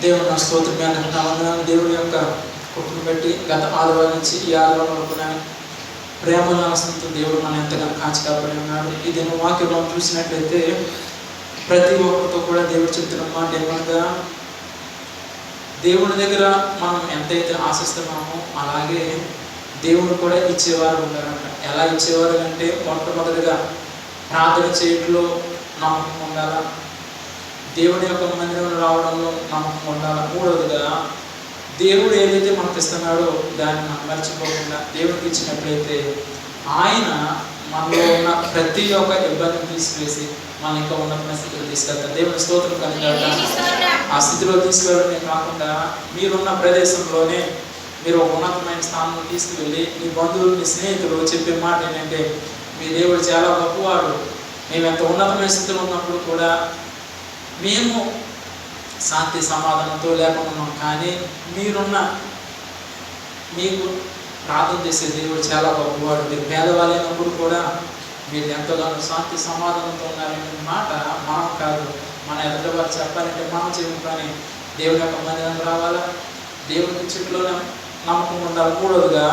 దేవుడు నా స్తోత్రం వందనాలు. దేవుడి యొక్క కృపను బట్టి గత ఆదివారం నుంచి ఈ ఆదివారం వరకు ప్రేమ నష్టంతో దేవుడు మనం ఎంతగానో కాచి కాపాడి ఉన్నాడు. ఈ దిన వాక్యంలో చూసినట్లయితే ప్రతి ఒక్కరితో కూడా దేవుడు చెప్తున్న మాట ఏమనగా, దేవుడి దగ్గర మనం ఎంతైతే ఆశిస్తున్నామో అలాగే దేవుడు కూడా ఇచ్చేవారు ఉండాలంట. ఎలా ఇచ్చేవారు అంటే, మొట్టమొదటిగా ప్రార్థన చేయడంలో నమ్మకం ఉండాలా, దేవుడి యొక్క మందిరంలో రావడంలో నమ్మకం ఉండాలా, మూడవదిగా దేవుడు ఏదైతే మనకు ఇస్తున్నాడో దాన్ని మనం మర్చిపోకుండా దేవుడికి ఇచ్చినట్లయితే ఆయన మనలో ఉన్న ప్రతి ఒక్క ఇబ్బందిని తీసివేసి మన ఇంకా ఉన్నతమైన స్థితిలో తీసుకెళ్తారు. దేవుని స్తోత్రం కలిగాక ఆ స్థితిలో తీసుకెళ్ళడమే కాకుండా మీరున్న ప్రదేశంలోనే మీరు ఒక ఉన్నతమైన స్థానంలో తీసుకువెళ్ళి మీ బంధువులు, మీ స్నేహితులు చెప్పే మాట ఏంటంటే, మీ దేవుడు చాలా గొప్పవాడు, మేము ఎంత ఉన్నతమైన స్థితిలో ఉన్నప్పుడు కూడా మేము శాంతి సమాధానంతో లేకుండా, కానీ మీకు ప్రార్థన చేసే దేవుడు చాలా గొప్పవాడు, మీరు పేదవాళ్ళైనప్పుడు కూడా మీరు ఎంతగానో శాంతి సమాధానంతో ఉన్నారనే మాట మనం కాదు, మన ఎదుటి వారు చెప్పాలంటే మనం చేయము. కానీ దేవుని యొక్క మందిరం రావాలా, దేవునికి చుట్టూలో నమ్మకం ఉండాలి. మూడవదిగా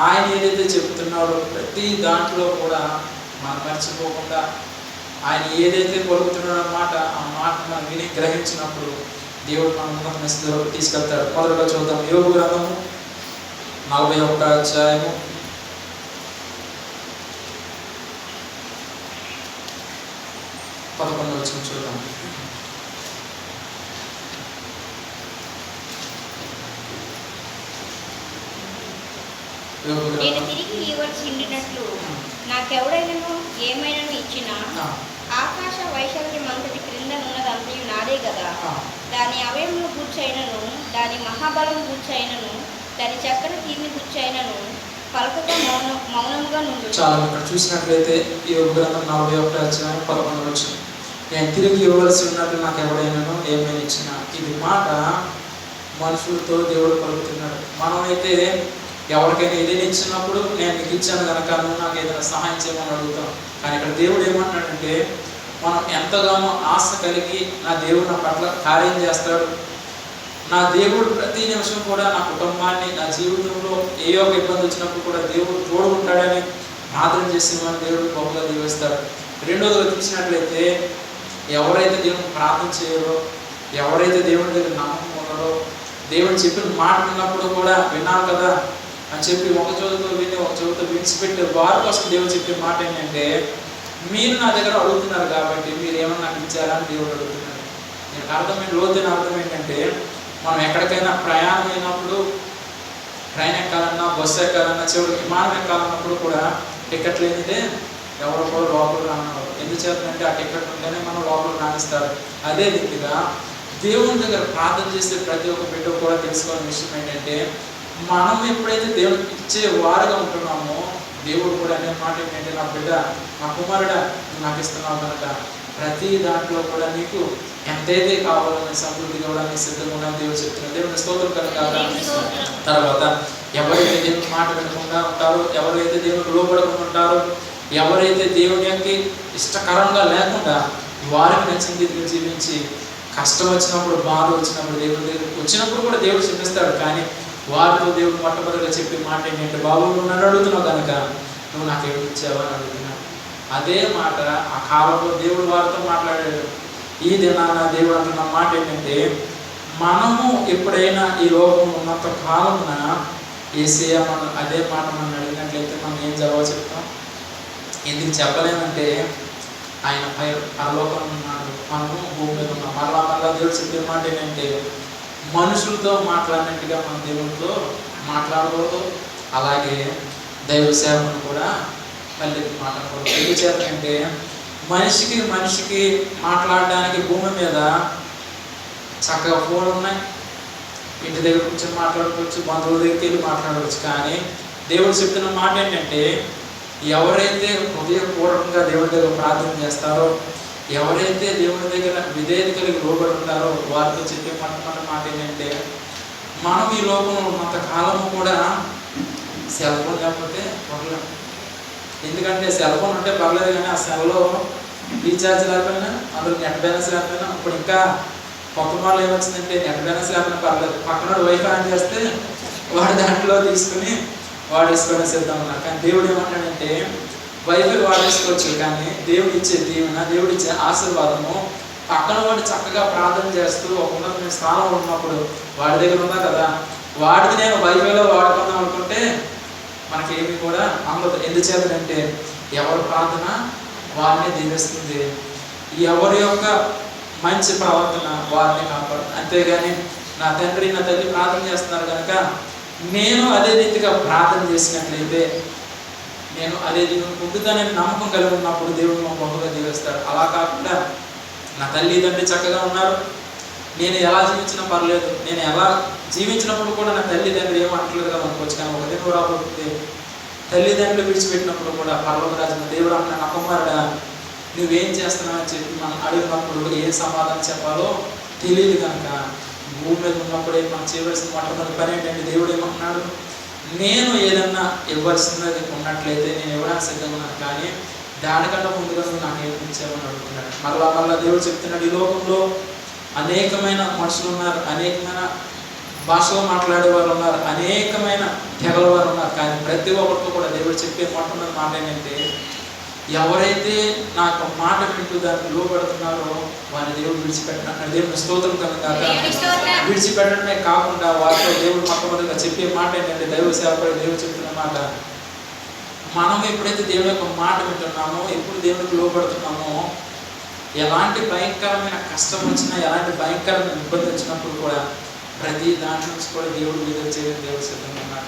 ఆయన ఏదైతే చెప్తున్నాడో ప్రతి దాంట్లో కూడా మనం మర్చిపోకుండా ఆయన ఏదైతే పలుకుతున్నాడో మాట, ఆ మాట మనం విని గ్రహించినప్పుడు దేవుడు మనం ఉన్నతమైన స్థితిలోకి తీసుకెళ్తాడు. మొదలుగా చూద్దాం, యోబు గ్రంథము 41వ అధ్యాయము 11వ వచనం చూద్దాం. నేను తిరిగి ఇవ్వవలసి ఉండినట్లు నాకెవడైనను ఏమైనా ఇచ్చినా ఆకాశ వైశాల్యమంతటి క్రింద ఉన్నదంతయు నాదే కదా. దాని అవయమును గూర్చైనను, దాని మహాబలం గూర్చైనను, దాని చక్కని కీర్ని గూర్చైనను పలకతో మౌనముగా నుండు. చాలా ఇక్కడ చూసినట్లయితే ఈ గ్రంథం 41వ అధ్యాయం 11వ వచనం, నేను తిరిగి ఇవ్వవలసి ఉన్నట్లు నాకు ఎవడైనాను ఏమైనా ఇచ్చినా. ఇది మాట మనుషులతో దేవుడు పలుకుతున్నాడు. మనమైతే ఎవరికైనా ఏదైనా ఇచ్చినప్పుడు నేను నీకు ఇచ్చాను కనుక నువ్వు నాకు ఏదైనా సహాయం చేయమని అడుగుతాం. కానీ ఇక్కడ దేవుడు ఏమంటున్నాడంటే, మనం ఎంతగానో ఆశ కలిగి నా దేవుడు నా పట్ల కార్యం చేస్తాడు, నా దేవుడు ప్రతి నిమిషం కూడా నా కుటుంబాన్ని, నా జీవితంలో ఏ ఒక్క ఇబ్బంది వచ్చినప్పుడు కూడా దేవుడు తోడు ఉంటాడని ప్రార్థన చేసిన వాడిని దేవుడు గొప్పగా దీవిస్తాడు. రెండోదిగా చూసినట్లయితే ఎవరైతే దేవుడిని ప్రార్థన చేయరో, ఎవరైతే దేవుడి దగ్గర నమ్మకం ఉన్నారో, దేవుడు చెప్పిన మాట విన్నప్పుడు కూడా విన్నాను కదా అని చెప్పి ఒక చోటుతో విని ఒక చోటుతో విడిచిపెట్టే వారి కోసం దేవుడు చెప్పే మాట ఏంటంటే, మీరు నా దగ్గర అడుగుతున్నారు కాబట్టి మీరు ఏమన్నా నాకు ఇచ్చారా అని దేవుడు అడుగుతున్నాడు. నేను అర్థమైన లోతైన అర్థం ఏంటంటే, మనం ఎక్కడికైనా ప్రయాణం అయినప్పుడు, ట్రైన్ ఎక్కాలన్నా, బస్సు ఎక్కాలన్నా, చివరికి విమానం ఎక్కాలన్నప్పుడు కూడా టికెట్ లేనిదే ఎవరు కూడా లోపల రానివ్వరు. ఎందుచేతంటే ఆ టికెట్ ఉంటేనే మనం లోపల రాణిస్తారు. అదే రీతిగా దేవుని దగ్గర ప్రార్థన చేసే ప్రతి ఒక్క బిడ్డ కూడా తెలుసుకోవాల్సిన విషయం ఏంటంటే, మనం ఎప్పుడైతే దేవుడికి ఇచ్చే వారుగా ఉంటున్నామో దేవుడు కూడా అనే మాట ఏంటంటే, నా బిడ్డ, నా కుమారుడా, నువ్వు నాకు ఇస్తున్నావు కనుక ప్రతి దాంట్లో కూడా నీకు ఎంతైతే కావాలని సమృద్ధి కావడానికి సిద్ధంగా ఉన్నాను దేవుడు చెప్తున్నాడు. దేవుని స్తోత్రం కనుక. తర్వాత ఎవరైతే దేవుని మాట వినకుండా ఉంటారో, ఎవరైతే దేవునికి లోబడకుండా ఉంటారో, ఎవరైతే దేవునికి ఇష్టకరంగా లేకుండా వారికి నచ్చిన రీతిగా జీవించి కష్టం వచ్చినప్పుడు, బాధ వచ్చినప్పుడు, దేవుడి దగ్గరికి వచ్చినప్పుడు కూడా దేవుడు క్షమిస్తాడు. కానీ వారితో దేవుడు మొట్టమొదటిగా చెప్పే మాట ఏంటంటే, బాబు నువ్వు నన్ను అడుగుతున్నావు కనుక నువ్వు నాకు ఏమి ఇచ్చావా అని అడుగుతున్నావు. అదే మాట ఆ కాలంలో దేవుడు వారితో మాట్లాడాడు. ఈ దినాన దేవుడు అంటున్న మాట ఏంటంటే, మనము ఎప్పుడైనా ఈ లోకంలో ఉన్నంత కాలమున యేసయ్య మనం అదే మాట మనం అడిగినట్లయితే మనం ఏం జవాబు చెప్తాం? ఎందుకు చెప్పలేమంటే, ఆయన పరలోకంలో ఉన్నాడు, మనము భూమి మీద ఉన్నాం. మరలా దేవుడు చెప్పే మాట ఏంటంటే, మనుషులతో మాట్లాడినట్టుగా మన దేవుడితో మాట్లాడకూడదు, అలాగే దైవ సేవను కూడా మళ్ళీ మాట్లాడకూడదు. ఎందుకు చేతంటే, మనిషికి మాట్లాడడానికి భూమి మీద చక్కగా ఫోన్లు ఉన్నాయి, ఇంటి దగ్గర కూర్చొని మాట్లాడుకోవచ్చు, బంధువుల దగ్గరికి వెళ్ళి మాట్లాడవచ్చు. కానీ దేవుడు చెప్తున్న మాట ఏంటంటే, ఎవరైతే హృదయపూర్వకంగా దేవుడి దగ్గర ప్రార్థన చేస్తారో, ఎవరైతే దేవుడి దగ్గర విధేయత కలిగి లోబడి ఉంటారో వారితో చెప్పే మాట ఏంటంటే, మనం ఈ లోకంలో ఉన్నంత కాలము కూడా సెల్ ఫోన్ లేకపోతే పర్లేదు. ఎందుకంటే సెల్ ఫోన్ ఉంటే పర్లేదు, కానీ ఆ సెల్లో రీఛార్జ్ లేకపోయినా, అందులో నెట్ బ్యాలెన్స్ లేకపోయినా, ఇప్పుడు ఇంకా కొత్త మోడల్ ఏమొచ్చిందంటే నెట్ బ్యాలెన్స్ లేకుండా పర్లేదు, పక్కన వైఫై ఆన్ చేస్తే వాడి దాంట్లో తీసుకుని వాడేసుకొని సిద్ధం ఉన్నారు. కానీ దేవుడు ఏమంటాడంటే వైఫై వాడేసుకోవచ్చు, కానీ దేవుడు ఇచ్చే దీవెన, దేవుడు ఇచ్చే ఆశీర్వాదము పక్కన వాడు చక్కగా ప్రార్థన చేస్తూ ఒక ఉన్నతమైన స్థానంలో ఉన్నప్పుడు వాడి దగ్గర ఉన్నా కదా, వాడిది నేను వైఫైలో వాడుకుందాం అనుకుంటే మనకేమి కూడా అందదు. ఎందుచేతంటే ఎవరి ప్రార్థన వారిని దీవిస్తుంది, ఎవరి యొక్క మంచి ప్రవర్తన వారిని కాపాడుతుంది. అంతేగాని నా తండ్రి నా తల్లి ప్రార్థన చేస్తున్నారు కనుక నేను అదే రీతిగా ప్రార్థన చేసినట్లయితే నేను అదే దీన్ని పొందుతానని నమ్మకం కలిగి ఉన్నప్పుడు దేవుడు మా బహుగా దీవిస్తాడు. అలా కాకుండా నా తల్లి తండ్రి చక్కగా ఉన్నారు, నేను ఎలా జీవించినా పర్లేదు, నేను ఎలా జీవించినప్పుడు కూడా నా తల్లిదండ్రులు ఏమంటలేదు కదా అనుకోవచ్చు. కానీ ఒక దినం రాబోతుంది తల్లిదండ్రులు విడిచిపెట్టినప్పుడు కూడా పర్వతరాజున దేవుడు అన్న నా కుమారుడా నువ్వేం చేస్తున్నావు అని చెప్పి మనం అడిగినప్పుడు ఏ సమాధానం చెప్పాలో తెలియదు. కనుక భూమి మీద ఉన్నప్పుడే మనం చేయవలసిన మొట్టమొదటి పని ఏంటంటే దేవుడు ఏమంటున్నాడు, నేను ఏదన్నా ఇవ్వాల్సినది ఉన్నట్లయితే నేను ఇవ్వడానికి సిద్ధంగా ఉన్నాను, కానీ దానికన్నా ముందుగా నువ్వు నాకు ఏమిచ్చావని అడుగుతున్నాడు. మరలా దేవుడు చెప్తున్నాడు, ఈ లోకంలో అనేకమైన మనుషులు ఉన్నారు, అనేకమైన భాషలో మాట్లాడే వారు ఉన్నారు, అనేకమైన తెగల వారు ఉన్నారు, కానీ ప్రతి ఒక్కరితో కూడా దేవుడు చెప్పే మొట్టమొదటి మాట ఏంటంటే ఎవరైతే నాకు మాట వింటూ దాన్ని లోబడుతున్నారో వారి దేవుడు విడిచిపెట్టినాడు. దేవుని స్తోత్రం కనుక విడిచిపెట్టడమే కాకుండా వారితో దేవుడు మొట్టమొదటిగా చెప్పే మాట ఏంటంటే దైవ సేవకుడు దేవుడు చెప్తున్న మాట, మనం ఎప్పుడైతే దేవుని యొక్క మాట వింటున్నామో, ఎప్పుడు దేవునికి లోబడుతున్నామో, ఎలాంటి భయంకరమైన కష్టం వచ్చినా, ఎలాంటి భయంకరమైన ఇబ్బంది వచ్చినప్పుడు కూడా ప్రతి దాని నుంచి కూడా దేవుడు విడుదల చేయడం దేవుడు సిద్ధంగా ఉన్నాడు.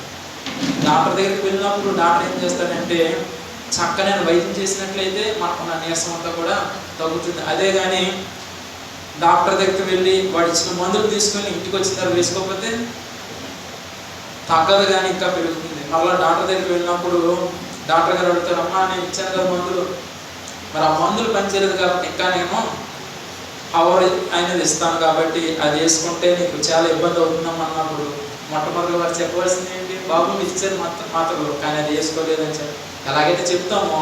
డాక్టర్ దగ్గరికి వెళ్ళినప్పుడు డాక్టర్ ఏం చేస్తాడంటే చక్కగా వైద్యం చేసినట్లయితే మనకున్న నీరసం అంతా కూడా తగ్గుతుంది. అదే కానీ డాక్టర్ దగ్గరికి వెళ్ళి వాడు ఇచ్చిన మందులు తీసుకొని ఇంటికి వచ్చిన తర్వాత వేసుకోకపోతే తగ్గదు, కానీ ఇంకా పెరుగుతుంది. మళ్ళీ డాక్టర్ దగ్గరికి వెళ్ళినప్పుడు డాక్టర్ గారు అడుగుతారు, అమ్మా నేను ఇచ్చాను కదా మందులు, మరి ఆ మందులు పనిచేయలేదు కాబట్టి ఇంకా నేను పవర్ అనేది ఇస్తాను కాబట్టి అది వేసుకుంటే నీకు చాలా ఇబ్బంది అవుతుందమ్మా అన్నప్పుడు మొట్టమొదటి వారు చెప్పవలసింది ఏంటి, బాబు మీరు ఇచ్చేది మాత్రలు కానీ అది వేసుకోలేదని చెప్పి ఎలాగైతే చెప్తామో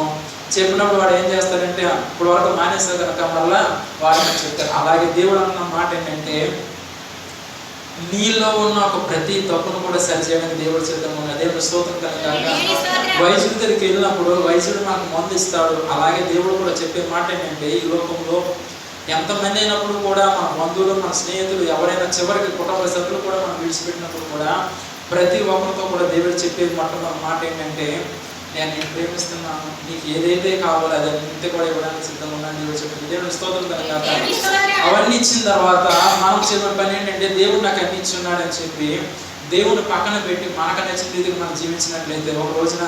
చెప్పినప్పుడు వాడు ఏం చేస్తాడంటే ఇప్పుడు వరకు మానేస్తారు కనుక మళ్ళా వాడిని చెప్తారు. అలాగే దేవుడు అన్న మాట ఏంటంటే నీలో ఉన్న ఒక ప్రతి తప్పును కూడా సరిచేయడానికి దేవుడు సిద్ధంగా ఉన్నాడు. దేవుడు స్తోత్రం కనుక వైద్యుడి దగ్గరికి వెళ్ళినప్పుడు వైద్యుడు మనకు మందు ఇస్తాడు. అలాగే దేవుడు కూడా చెప్పే మాట ఏంటంటే ఈ లోకంలో ఎంతమంది అయినప్పుడు కూడా మన బంధువులు మన స్నేహితులు ఎవరైనా చివరికి కుటుంబ సభ్యులు కూడా మనం విడిచిపెట్టినప్పుడు కూడా ప్రతి ఒక్కరితో కూడా దేవుడు చెప్పేది మొట్టమొదటి మాట ఏంటంటే నేను ప్రేమిస్తున్నాను, నీకు ఏదైతే కావాలో అది అంతే కూడా ఇవ్వడానికి సిద్ధంగా ఉన్నాను దేవుడు చెప్పింది. దేవుడు స్తోత్రం కనుక అవన్నీ ఇచ్చిన తర్వాత మనం చెప్పే పని ఏంటంటే దేవుడు నాకు అన్ని ఇచ్చున్నాడు అని చెప్పి దేవుని పక్కన పెట్టి మనకు నచ్చిన రీతికి మనం జీవించినట్లయితే ఒక రోజున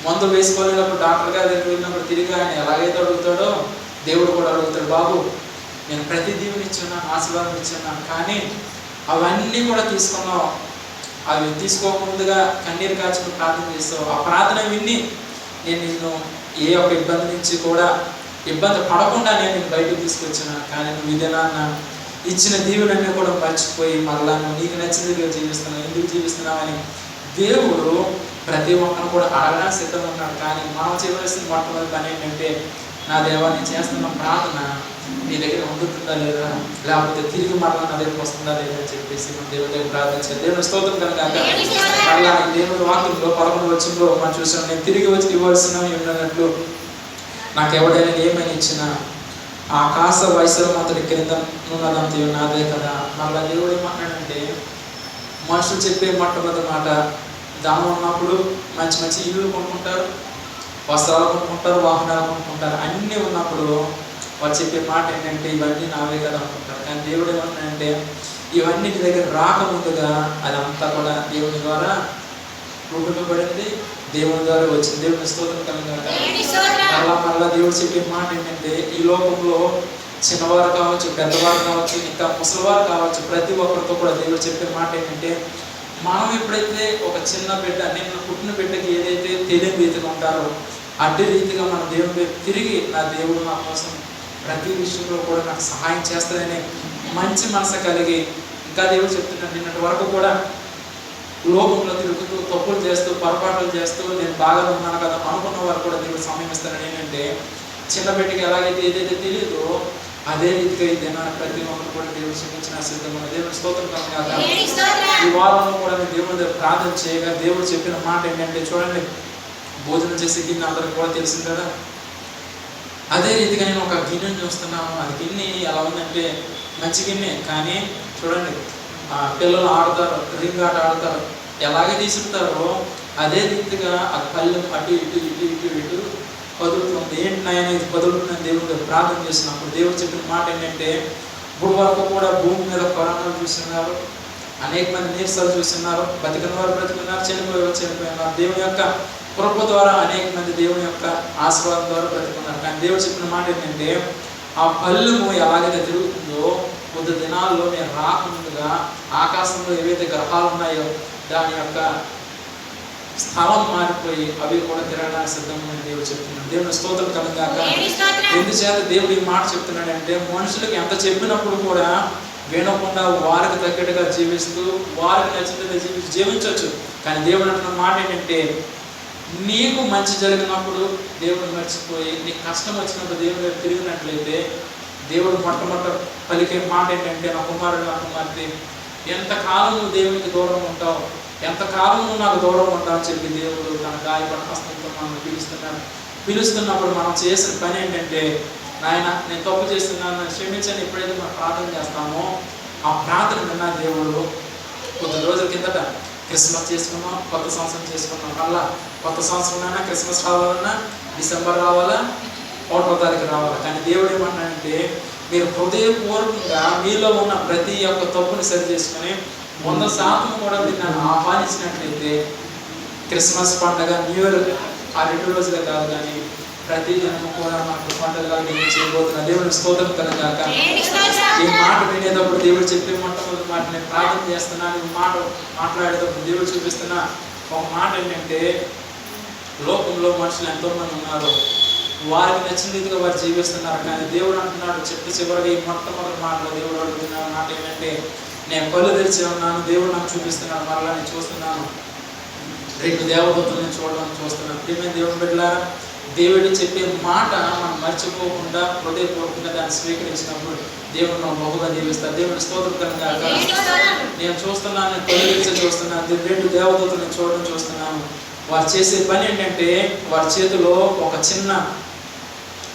మందు వేసుకోలేనప్పుడు డాక్టర్ గారి దగ్గర వెళ్ళినప్పుడు తిరిగి ఆయన ఎలాగైతే అడుగుతాడో దేవుడు కూడా అడుగుతాడు, బాబు నేను ప్రతి దీవుని ఇచ్చున్నాను, ఆశీర్వాదం ఇచ్చున్నాను, కానీ అవన్నీ కూడా తీసుకున్నావు, అవి తీసుకోకముందుగా కన్నీరు కాచుకుని ప్రార్థన చేస్తావు, ఆ ప్రార్థన విన్ని నేను నిన్ను ఏ ఒక్క ఇబ్బంది నుంచి కూడా ఇబ్బంది పడకుండా నేను బయటకు తీసుకొచ్చిన, కానీ నువ్వు ఇదేనా ఇచ్చిన దీవులన్నీ కూడా మర్చిపోయి మరలా నువ్వు నీకు నచ్చినదిగా జీవిస్తున్నావు, ఎందుకు జీవిస్తున్నావని దేవుడు ప్రతి ఒక్కరు కూడా అడగడానికి సిద్ధంగా ఉన్నాడు. కానీ మనం చేయవలసిన మొట్టమొదటి పని ఏంటంటే నా దేవా నేను చేస్తున్న ప్రార్థన నీ దగ్గర అందుతుందా లేదా, లేకపోతే తిరిగి మరలా నా దగ్గరికి వస్తుందా లేదా అని చెప్పేసి మన దేవుడి దగ్గర ప్రార్థించాలి. దేవుని స్తోత్రం కనుక మరలా దేవుడి వాక్యంలో 11వ వచనంలో మనం చూసాం, నేను తిరిగి వచ్చి ఇవ్వాల్సినవి ఉన్నట్లు నాకు ఎవడైనా ఏమైనా ఇచ్చినా ఆకాశ వైసరం అతడి క్రింద ఉన్నదంతా నాదే కదా. మరలా దేవుడు ఏమన్నాడంటే మనుషులు చెప్పే మొట్టమొదటి మాట ధనం ఉన్నప్పుడు మంచి మంచి ఇల్లు కొనుక్కుంటారు, వస్త్రాలు కొనుక్కుంటారు, వాహనాలు కొనుక్కుంటారు, అన్నీ ఉన్నప్పుడు వారు చెప్పే మాట ఏంటంటే ఇవన్నీ నావే కదా అనుకుంటారు. కానీ దేవుడు ఏమంటాడంటే ఇవన్నీ నీ దగ్గర రాకముందుగా అదంతా కూడా దేవుని ద్వారా రూపింపబడింది, దేవుని ద్వారా వచ్చింది. దేవుని స్తోత్రం కలిగిన మళ్ళా దేవుడు చెప్పే మాట ఏంటంటే ఈ లోకంలో చిన్నవారు కావచ్చు, పెద్దవారు కావచ్చు, ఇంకా ముసలివారు కావచ్చు, ప్రతి ఒక్కరితో కూడా దేవుడు చెప్పే మాట ఏంటంటే మనం ఎప్పుడైతే ఒక చిన్న బిడ్డ నిన్న పుట్టిన బిడ్డకి ఏదైతే తెలియని రీతిగా ఉంటారో అడ్డి రీతిగా మన దేవుడి తిరిగి నా దేవుడు నా కోసం ప్రతి విషయంలో కూడా నాకు సహాయం చేస్తాడని మంచి మనసు కలిగి ఇంకా దేవుడు చెప్తున్నాడు, నిన్నటి వరకు కూడా లోకంలో తిరుగుతూ తప్పులు చేస్తూ పొరపాట్లు చేస్తూ నేను బాగా ఉన్నాను కదా అనుకున్న వారు కూడా దేవుడు సమయం ఇస్తాడని ఏంటంటే చిన్న బిడ్డకి ఎలాగైతే ఏదైతే తెలియదో అదే రీతిగా ఈ దినాన్ని ప్రతి ఒక్కరు కూడా దేవుడు క్షమించిన సిద్ధమైన దేవుని స్తోత్రం కనుక ఈ వారంలో కూడా మీరు దేవుని దగ్గర ప్రార్థన చేయగా దేవుడు చెప్పిన మాట ఏంటంటే చూడండి, భోజనం చేసే గిన్నె అందరికి కూడా తెలిసింది కదా. అదే రీతిగా నేను ఒక గిన్నెని చూస్తున్నాను. అది గిన్నె ఎలా ఉందంటే మంచి గిన్నె, కానీ చూడండి పిల్లలు ఆడతారు, రింగ్ ఆట ఆడతారు, ఎలాగే తీసుకుంటారో అదే రీతిగా ఆ పళ్ళెం అటు ఇటు ఇటు ఇటు ఇటు కదులుతుంది. ఏంటి నాయన ఇది కదులుతుందని దేవుడు ప్రార్థన చేసినప్పుడు దేవుడు చెప్పిన మాట ఏంటంటే, ఇప్పుడు వరకు కూడా భూమి మీద కరోనాలు చూస్తున్నారు, అనేక మంది నీరసాలు చూస్తున్నారు, బతికిన వారు బ్రతికున్నారు, చనిపోయినారు. దేవుని యొక్క కృప ద్వారా అనేక మంది దేవుని యొక్క ఆశీర్వాదం ద్వారా బ్రతికున్నారు. కానీ దేవుడు చెప్పిన మాట ఏంటంటే, ఆ పళ్ళెము ఎలాగైతే తిరుగుతుందో కొద్ది దినాల్లో నేను రాకముందుగా ఆకాశంలో ఏవైతే గ్రహాలు ఉన్నాయో దాని యొక్క స్థలం మారిపోయి అవి కూడా తిరగడానికి సిద్ధమని దేవుడు చెప్తున్నాడు. దేవుని స్తోత్రం కలుగాక. ఎందుచేత దేవుడు ఈ మాట చెప్తున్నాడంటే, మనుషులకు ఎంత చెప్పినప్పుడు కూడా వినకుండా వారికి తగ్గట్టుగా జీవిస్తూ వారికి నచ్చినట్టుగా జీవించవచ్చు. కానీ దేవుడు అంటున్న మాట ఏంటంటే, నీకు మంచి జరిగినప్పుడు దేవుడిని మర్చిపోయి నీకు కష్టం వచ్చినప్పుడు దేవుని వైపు తిరిగినట్లయితే దేవుడు మొట్టమొదట పలికే మాట ఏంటంటే, నా కుమారుడు నా కుమార్తె ఎంతకాలం నువ్వు దేవునికి దూరం ఉంటావు, ఎంతకాలం నువ్వు నాకు దూరం ఉంటావు అని చెప్పి దేవుడు తన గాయపడిన హస్తంతో మనం పిలుస్తున్నప్పుడు మనం చేసిన పని ఏంటంటే, నాయన నేను తప్పు చేస్తున్నాను క్షమించని ఎప్పుడైతే మనం ప్రార్థన చేస్తామో ఆ ప్రార్థన విన్న దేవుడు కొద్ది రోజుల కిందట క్రిస్మస్ చేసుకున్నాం, కొత్త సంవత్సరం చేసుకున్నాం. మళ్ళా కొత్త సంవత్సరం క్రిస్మస్ రావాలన్నా డిసెంబర్ రావాలా, 1వ తారీఖు రావాలా. కానీ దేవుడు ఏమన్నాడంటే, మీరు హృదయపూర్వకంగా మీలో ఉన్న ప్రతి ఒక్క తప్పుని సరి చేసుకుని 100% కూడా మీరు నన్ను ఆహ్వానించినట్లయితే క్రిస్మస్ పండుగ, న్యూ ఇయర్ ఆ 2 రోజులే కాదు కానీ ప్రతి దినము కూడా మనకు పండుగగా నేను చేయబోతున్నా. దేవుని స్తోత్రం కలుగాక. ఈ మాట వినేటప్పుడు దేవుడు చెప్పే మొట్టమొదటి మాట నేను ప్రార్థన చేస్తున్నాను, ఈ మాట మాట్లాడేటప్పుడు దేవుడు చూపిస్తున్న ఒక మాట ఏంటంటే, లోకంలో మనుషులు ఎంతోమంది ఉన్నారు, వారికి నచ్చిన రీతిగా వారు జీవిస్తున్నారు. కానీ దేవుడు అంటున్నాడు చివరిగా ఈ మొట్టమొదటి మాటలో దేవుడు అడుగుతున్న మాట ఏంటంటే, నేను కళ్ళు తెరిచి ఉన్నాను, దేవుడు నాకు చూపిస్తున్నాడు, మరలా నేను చూస్తున్నాను, 2 దేవదూతలను చూస్తున్నాను. ప్రియమైన దేవుని బిడ్డలారా, దేవుడు చెప్పే మాట మనం మర్చిపోకుండా హృదయపూర్వకంగా దాన్ని స్వీకరించినప్పుడు దేవుడు మనం బహుగా దీవిస్తారు. దేవుని స్తోత్రం కనుక. నేను చూస్తున్నాను, కళ్ళు తెరిచి చూస్తున్నాను, 2 దేవదూతలను చూస్తున్నాను. వారు చేసే పని ఏంటంటే, వారి చేతిలో ఒక చిన్న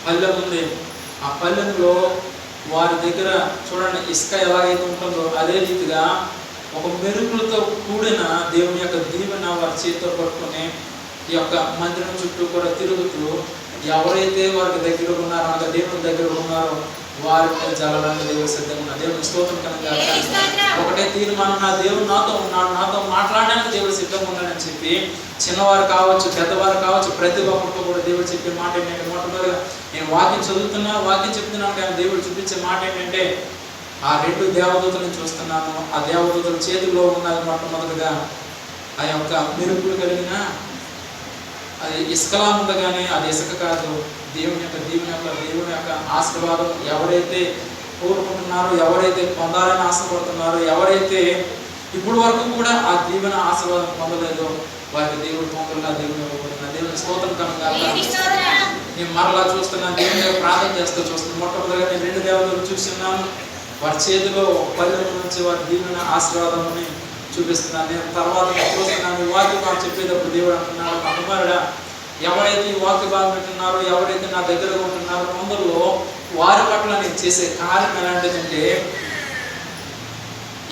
పళ్ళెం ఉంది. ఆ పళ్ళెంలో వారి దగ్గర చూడండి ఇసుక ఎలాగైతే ఉంటుందో అదే రీతిగా ఒక మెరుపులతో కూడిన దేవుని యొక్క దీవెన వారి చేతితో పట్టుకొని ఈ యొక్క మందిరం చుట్టూ కూడా తిరుగుతూ ఎవరైతే వారికి దగ్గర ఉన్నారో, అనగా దేవుని దగ్గర ఉన్నారో వారి మీద జలడానికి దేవుడు సిద్ధంగా ఉన్నారు. దేవుని స్తోత్రం కనుక. ఒకటే తీర్మానం, నా దేవుడు నాతో ఉన్నాడు, నాతో మాట్లాడడానికి దేవుడు సిద్ధంగా ఉన్నాడని చెప్పి చిన్నవారు కావచ్చు, పెద్దవారు కావచ్చు, ప్రతి ఒక్కరితో కూడా దేవుడు చెప్పే మాట ఏంటంటే, మొట్టమొదటిగా నేను వాక్యం చెప్తున్నాను కానీ దేవుడు చూపించే మాట ఏంటంటే, ఆ 2 దేవదూతలను చూస్తున్నాను. ఆ దేవదూతల చేతుల్లో ఉన్నది మొట్టమొదటిగా ఆ యొక్క మెరుపులు కలిగిన అది ఇసుకలా ఉంది, కానీ అది ఇసుక కాదు, దేవుని యొక్క ఆశీర్వాదం. ఎవరైతే కోరుకుంటున్నారో, ఎవరైతే పొందాలని ఆశపడుతున్నారో, ఎవరైతే ఇప్పుడు వరకు కూడా ఆ దీవెన ఆశీర్వాదం పొందలేదో వారికి దేవుడు పొందలా దేవుని ఇవ్వబడుతున్నారు. దేవుని స్తోత్రం కనుక. నేను మరలా చూస్తున్నాను, దేవుని యొక్క ప్రార్థన చేస్తూ చూస్తున్నాను. మొట్టమొదటిగా నేను 2 దేవతలు చూస్తున్నాను, వారి చేతిలో పల్లెల నుంచి వారి దీవెన ఆశీర్వాదాన్ని చూపిస్తున్నాను. నేను తర్వాత చూస్తున్నాను, ఈ వాక్య భాగం చెప్పేటప్పుడు దేవుడు అంటున్నాడు, నా కుమారుడా, ఎవరైతే ఈ వాక్య భాగం వింటున్నారో, ఎవరైతే నా దగ్గరగా ఉంటున్నారో అందరిలో వారి పట్ల నేను చేసే కార్యం ఎలాంటిదంటే,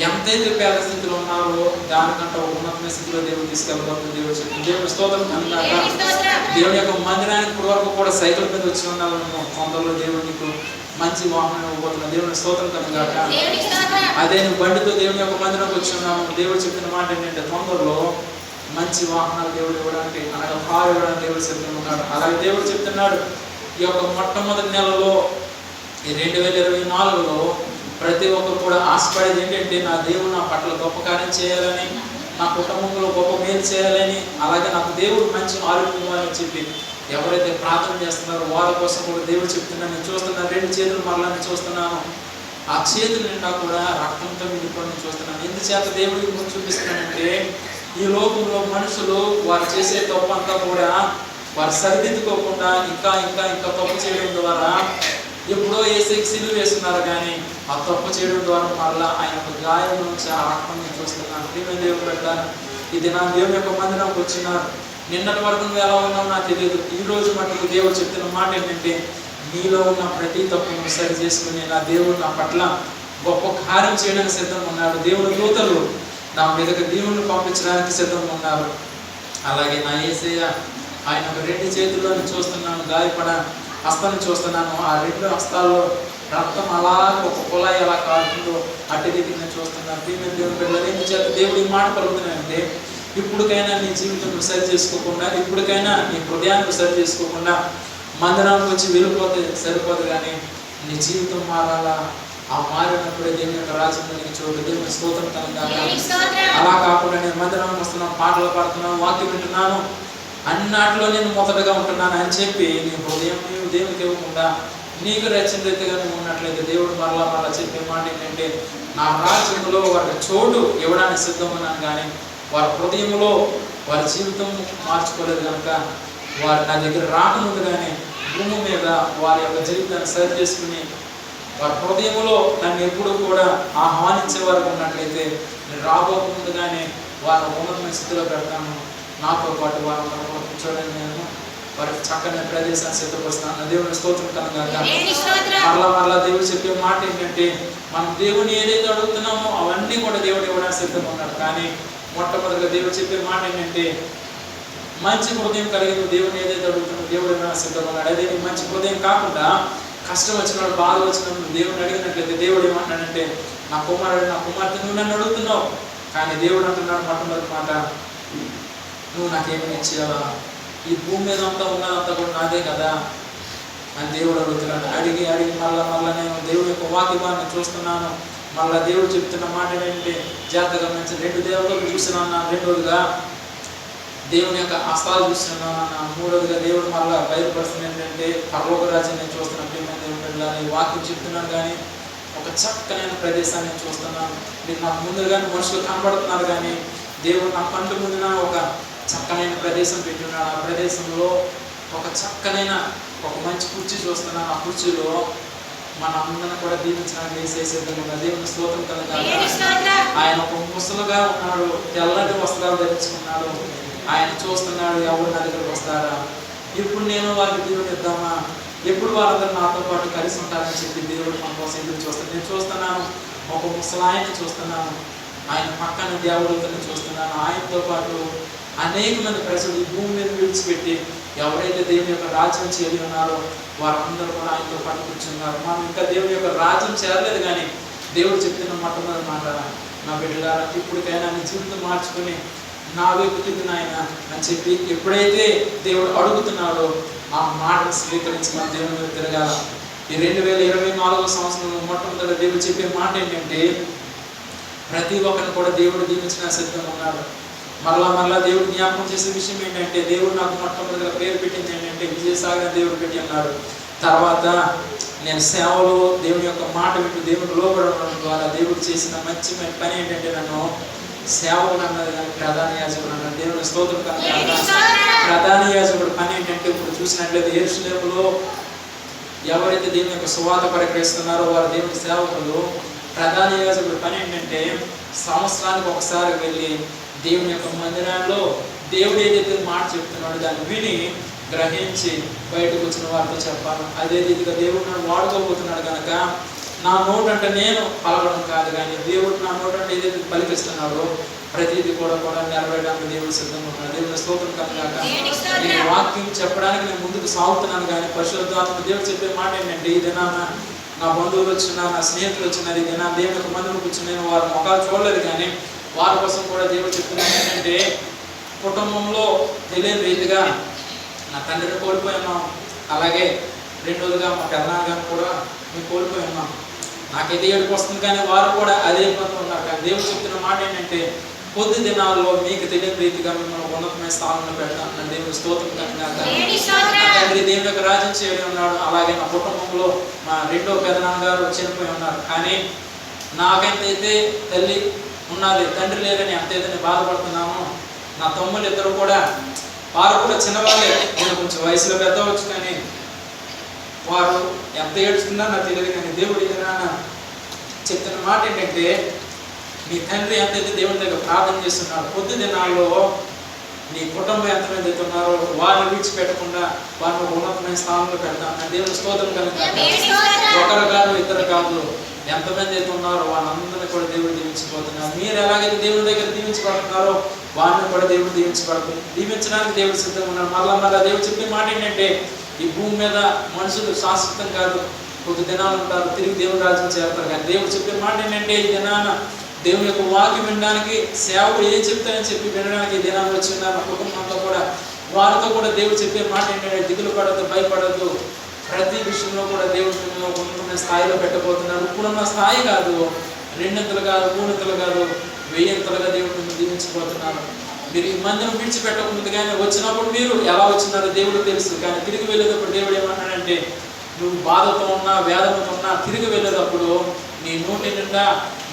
ఎంతైతే పేద స్థితిలో ఉన్నారో దానికంటే ఒక ఉన్నతమైన స్థితిలో దేవుడు తీసుకెళ్ళబోతుంది. దేవుడు చెప్తుంది. దేవుని స్తోత్రం కనుక. దేవుని యొక్క మందిరానికి ఇప్పుడు వరకు కూడా సైకిల్ మీద వచ్చి ఉన్నాను, కొందరిలో దేవుడు నీకు మంచి వాహనం ఇవ్వబోతున్నా. దేవుని స్తోత్రం కనుక. అదే నువ్వు బండితో దేవుని యొక్క మందిరంకి వచ్చి ఉన్నాము. దేవుడు చెప్పిన మాట ఏంటంటే, తొందరలో మంచి వాహనాలు దేవుడు ఇవ్వడానికి, అనగా కారు ఇవ్వడానికి దేవుడు సిద్ధంగా ఉన్నాడు. అలాగే దేవుడు చెప్తున్నాడు, ఈ యొక్క మొట్టమొదటి నెలలో ఈ 2024లో ప్రతి ఒక్కరు కూడా ఆశపడేది ఏంటంటే, నా దేవుడు నా పట్ల గొప్ప కార్యం చేయాలని, నా కుటుంబంలో గొప్ప మేలు చేయాలని, అలాగే నాకు దేవుడు మంచి ఆరోగ్యం ఇవ్వాలని చెప్పి ఎవరైతే ప్రార్థన చేస్తున్నారో వారి కోసం కూడా దేవుడు చెప్తున్నాను. నేను చూస్తున్నాను, 2 చేతులు మరలా నేను చూస్తున్నాను, ఆ చేతుల నిండా కూడా రక్తంతో నిండిపోయి నేను చూస్తున్నాను. ఎందుచేత దేవుడికి ముందు చూపిస్తున్నానంటే, ఈ లోకంలో మనుషులు వారు చేసే తప్పు అంతా కూడా వారు సరిదిద్దుకోకుండా ఇంకా తప్పు చేయడం ద్వారా ఎప్పుడో ఏసైకి సిలువ వేస్తున్నారు, కానీ ఆ తప్పు చేయడం ద్వారా మళ్ళీ ఆయన యొక్క గాయం నుంచి ఆ ఆత్మని చూస్తున్నాను. ప్రియమైన దేవుడు పెట్టాను, ఇది నా దేవుని యొక్క మందిరంకి వచ్చినారు. నిన్నటి వరకు నువ్వు ఎలా ఉన్నావు నాకు తెలియదు. ఈ రోజు మటుకు దేవుడు చెప్తున్న మాట ఏంటంటే, నీలో ఉన్న ప్రతి తప్పును సరి చేసుకుని నా దేవుడు నా పట్ల గొప్ప కార్యం చేయడానికి సిద్ధంగా ఉన్నాడు. దేవుని దూతలు నా మీదకి దేవుని పంపించడానికి సిద్ధంగా ఉన్నారు. అలాగే నా యేసయ్య ఆయన ఒక 2 చేతుల్లోని చూస్తున్నాను, గాయపడ హస్తాన్ని చూస్తున్నాను. ఆ 2 హస్తాల్లో రక్తం అలా ఒక కుళాయి ఎలా కారుతుందో అట్టి రీతికి నేను చూస్తున్నాను. ప్రియమైన దేవుని బిడ్డలారా, ఎందుచేత దేవుడు ఈ మాట పలుకుతున్నాడంటే, ఇప్పటికైనా నీ జీవితం సరి చేసుకోకుండా, ఇప్పటికైనా నీ హృదయాన్ని సరి చేసుకోకుండా మందిరానికి వచ్చి వెళ్ళిపోతే సరిపోదు, కానీ నీ జీవితం మారాలా. ఆ మారినప్పుడే దేవుని యొక్క రాజ్యంలో చోటు. దేవుని స్తోత్రం కలుగుగాక. అలా కాకుండా నేను మందిరానికి వస్తున్నాను, పాటలు పాడుతున్నాను, వాక్యం వింటున్నాను, అన్నాటిలో నేను మొదటగా ఉంటున్నాను అని చెప్పి నీ హృదయం నీవు దేవునికి ఇవ్వకుండా నీకు రచన రీతిగా నువ్వు ఉన్నట్లయితే దేవుడు మరలా చెప్పే మాట ఏంటంటే, నా రాజ్యంలో వారికి చోటు ఇవ్వడానికి సిద్ధమన్నాను, కానీ వారి హృదయంలో వారి జీవితం మార్చుకోలేదు కనుక వారు నా దగ్గర రాకముందు కానీ భూమి మీద వారి యొక్క జీవితాన్ని సరి చేసుకుని వారి హృదయంలో నన్ను ఎప్పుడూ కూడా ఆహ్వానించే వారికి ఉన్నట్లయితే నేను రాబోకముందుగానే వారి ఉన్నతమైన స్థితిలో పెడతాను. నాతో పాటు వారు కూర్చోడానికి నేను వారికి చక్కని ప్రదేశాన్ని సిద్ధపరుస్తాను. దేవుని స్తోత్రం కలుగుగాక. మరలా దేవుడు చెప్పే మాట ఏంటంటే, మనం దేవుని ఏదైతే అడుగుతున్నామో అవన్నీ కూడా దేవుడు ఇవ్వడానికి సిద్ధంగా ఉన్నాడు. కానీ మొట్టమొదటిగా దేవుడు చెప్పే మాట ఏంటంటే, మంచి హృదయం కలిగిన దేవుని ఏదైతే అడుగుతున్నామో దేవుడు ఇవ్వడానికి సిద్ధంగా ఉన్నాడు. అదే నీకు మంచి హృదయం కాకుండా కష్టం వచ్చినప్పుడు, బాధ వచ్చినప్పుడు దేవుడిని అడిగినట్లయితే దేవుడు ఏమంటాడంటే, నా కుమారుడు నా కుమార్తె నువ్వు నన్ను అడుగుతున్నావు, కానీ దేవుడు అంటున్నాడు మొట్టమొదటి మాట, నువ్వు నాకేమని ఇచ్చేయాలా, ఈ భూమి మీద అంతా ఉన్నదంతా కూడా నాదే కదా అని దేవుడు అడుగుతున్నాడు. అడిగి మళ్ళా నేను దేవుడి యొక్క వాక్యాన్ని చూస్తున్నాను. మళ్ళీ దేవుడు చెప్తున్న మాట ఏంటంటే, జాగ్రత్తగా మంచి 2 దేవతలు చూస్తున్నాను, 2వదిగా దేవుని యొక్క హస్తాలు చూస్తున్నాను, 3వదిగా దేవుడు మళ్ళీ బయలుపరుస్తుంది ఏంటంటే పరలోక రాజ్యం నేను చూస్తున్నాను. ప్రియమైన దేవుని బిడ్డలారా, ఈ వాక్యం చెప్తున్నాను, కానీ ఒక చక్కనైన ప్రదేశాన్ని నేను చూస్తున్నాను. మీరు నాకు ముందుగానే మనుషులు కనబడుతున్నారు, కానీ దేవుడు నా కంటి ముందున ఒక చక్కనైన ప్రదేశం పెట్టున్నాడు. ఆ ప్రదేశంలో ఒక చక్కనైన ఒక మంచి కుర్చీ చూస్తున్నాను. ఆ కుర్చీలో మన అందరిని కూడా దీవించడానికి వేసేసేద్దాం. దేవుని స్తోత్రం కలుగుగాక. ఆయన ఒక ముసలుగా ఉన్నాడు, తెల్లటి వస్త్రాలు ధరించుకున్నాడు. ఆయన చూస్తున్నాడు, ఎవరు నా దగ్గరకు వస్తారా, ఇప్పుడు నేను వారికి దేవుని ఇద్దామా, ఎప్పుడు వాళ్ళందరూ నాతో పాటు కలిసి ఉంటారని చెప్పి దేవుడు మన కోసం ఎదురు చూస్తాను. నేను చూస్తున్నాను ఒక ముసలాయన్ని చూస్తున్నాను, ఆయన పక్కన దేవుడిని చూస్తున్నాను. ఆయనతో పాటు అనేక మంది ప్రజలు ఈ భూమి మీద విడిచిపెట్టి ఎవరైతే దేవుని యొక్క రాజ్యం చేరి ఉన్నారో వారందరూ కూడా ఆయనతో పాటు కూర్చున్నారు. మనం ఇంకా దేవుని యొక్క రాజ్యం చేరలేదు, కానీ దేవుడు చెప్తున్న మొట్టమొదటి మాట, నా బిడ్డలారా ఇప్పటికైనా నీ జీవితం మార్చుకుని నా వైపు తిరిగిన ఆయన అని చెప్పి ఎప్పుడైతే దేవుడు అడుగుతున్నాడో ఆ మాటను స్వీకరించి మన దేవుని వైపు తిరగాల. ఈ 2024 సంవత్సరంలో మొట్టమొదటి దేవుడు చెప్పే మాట ఏంటంటే, ప్రతి ఒక్కరిని కూడా దేవుడు దీవించిన సిద్ధంగా ఉన్నాడు. మరలా దేవుడు జ్ఞాపకం చేసే విషయం ఏంటంటే, దేవుడు నాకు మొట్టమొదటిగా పేరు పెట్టింది ఏంటంటే విజయసాగర్ దేవుడు పెట్టి అన్నాడు. తర్వాత నేను సేవలో దేవుని యొక్క మాట వింటూ దేవుడు లోబడడం ద్వారా దేవుడు చేసిన మంచి పని ఏంటంటే, నన్ను సేవకుడు అన్నది కానీ ప్రధాన యాజకుడు అన్నాడు. దేవుని స్తోత్రం కనుక ప్రధాన యాజకుడు పని ఏంటంటే, ఇప్పుడు చూసినట్లయితే యెరూషలేములో ఎవరైతే దేవుని యొక్క సువార్త పరిగ్రహిస్తున్నారో వారు దేవుని సేవకులు. ప్రధాన యాజకుడు పని ఏంటంటే, సంవత్సరానికి ఒకసారి వెళ్ళి దేవుని యొక్క మందిరాల్లో దేవుడు ఏదైతే మాట చెప్తున్నాడో దాన్ని విని గ్రహించి బయటకు వచ్చిన వారితో చెప్పాలి. అదే రీతిగా దేవుడు నన్ను వాడుకోబోతున్నాడు కనుక నా నోటు అంటే నేను పలకడం కాదు, కానీ దేవుడు నా నోటు అంటే ఏదైతే పలికిస్తున్నాడో ప్రతిదీ కూడా నెరవేరడానికి దేవుడు సిద్ధంగా ఉన్నాడు. దేవుని స్తోత్రం కలుగుగాక. నేను వాక్యం చెప్పడానికి నేను ముందుకు సాగుతున్నాను, కానీ పరిశుద్ధాత్మ దేవుడు చెప్పే మాట ఏంటంటే, ఈ దినాన నా బంధువులు వచ్చినా నా స్నేహితులు వచ్చినారు, ఈ దినాన దేవుని యొక్క మందిరం కూర్చుని నేను వారి ముఖాలు చూడలేదు, కానీ వారి కోసం కూడా దేవుడు చెప్తున్నాడు ఏంటంటే, కుటుంబంలో తెలియని రీతిగా నా తండ్రిని కోల్పోయి ఉన్నాం, అలాగే 2వదిగా మా పెద్దనాన్నగారిని కూడా మేము కోల్పోయి ఉన్నాం. నాకైతే ఏడుపు వస్తుంది, కానీ వారు కూడా అదే ఇబ్బంది ఉన్నారు. కానీ దేవుడు చెప్తున్న మాట ఏంటంటే, కొద్ది దినాల్లో మీకు తెలియని రీతిగా మిమ్మల్ని ఉన్నతమైన స్థానంలో పెడతాను. దేవుని స్తోత్రం కలుగుగాక. తండ్రి దేవుని యొక్క రాజ్యం చేయడం ఉన్నాడు. అలాగే నా కుటుంబంలో మా 2వ పెద్దనాన్నగారు చనిపోయి ఉన్నారు, కానీ నాకైతే తల్లి ఉన్నది, తండ్రి లేదని ఎంతైతే నేను బాధపడుతున్నామో, నా తమ్ముళ్ళు 2 కూడా వారు కూడా చిన్నవాళ్ళే, నేను కొంచెం వయసులో పెద్దవచ్చు, కానీ వారు ఎంత ఏడుస్తున్నా నాకు తెలియదు, కానీ దేవుడు ఇది నాన్న చెప్తున్న మాట ఏంటంటే, నీ తండ్రి ఎంతైతే దేవుని దగ్గర ప్రార్థన చేస్తున్నాడు, పొద్దు దినాల్లో నీ కుటుంబం ఎంతమంది అయితే ఉన్నారో వారిని విడిచిపెట్టకుండా వారిని ఒక ఉన్నతమైన స్థానంలో పెడతాను. దేవుని స్తోత్రం కలుగుతాను. ఒకరు కాదు, ఇద్దరు కాదు, ఎంతమంది అయితే ఉన్నారో వాళ్ళందరినీ కూడా దేవుడు దీవించిపోతున్నారు. మీరు ఎలాగైతే దేవుని దగ్గర దీవించబడుతున్నారో వారిని కూడా దేవుడు దీవించడానికి దేవుడు సిద్ధంగా ఉన్నాడు. మళ్ళా దేవుడు చెప్పే మాట ఏంటంటే, ఈ భూమి మీద మనుషులు శాశ్వతం కాదు, కొద్ది దినాలు ఉంటారు, తిరిగి దేవుని రాజ్యం చేస్తారు. కానీ దేవుడు చెప్పే మాట ఏంటంటే, ఈ దినాన దేవుని యొక్క వాక్యం వినడానికి, సేవకుడు ఏం చెప్తారని చెప్పి వినడానికి ఈ దినాలు వచ్చి ఉన్నారు. కుటుంబంతో కూడా వారితో కూడా దేవుడు చెప్పే మాట ఏంటంటే, దిగులు పడద్దు, భయపడద్దు, ప్రతి విషయంలో కూడా దేవుడు ఉన్నతమైన స్థాయిలో పెట్టబోతున్నారు. ఇప్పుడున్న స్థాయి కాదు, రెండింతలు కాదు, మూడింతలు కాదు, 1000 దేవుడు దీవించబోతున్నారు. మీరు ఈ మందిరం విడిచిపెట్టకుండా కానీ వచ్చినప్పుడు మీరు ఎలా వచ్చినారో దేవుడు తెలుసు. కానీ తిరిగి వెళ్ళేటప్పుడు దేవుడు ఏమన్నాడంటే, నువ్వు బాధతో ఉన్నా, వేదనతో ఉన్నా, తిరిగి వెళ్ళేటప్పుడు నీ నోటి నిండా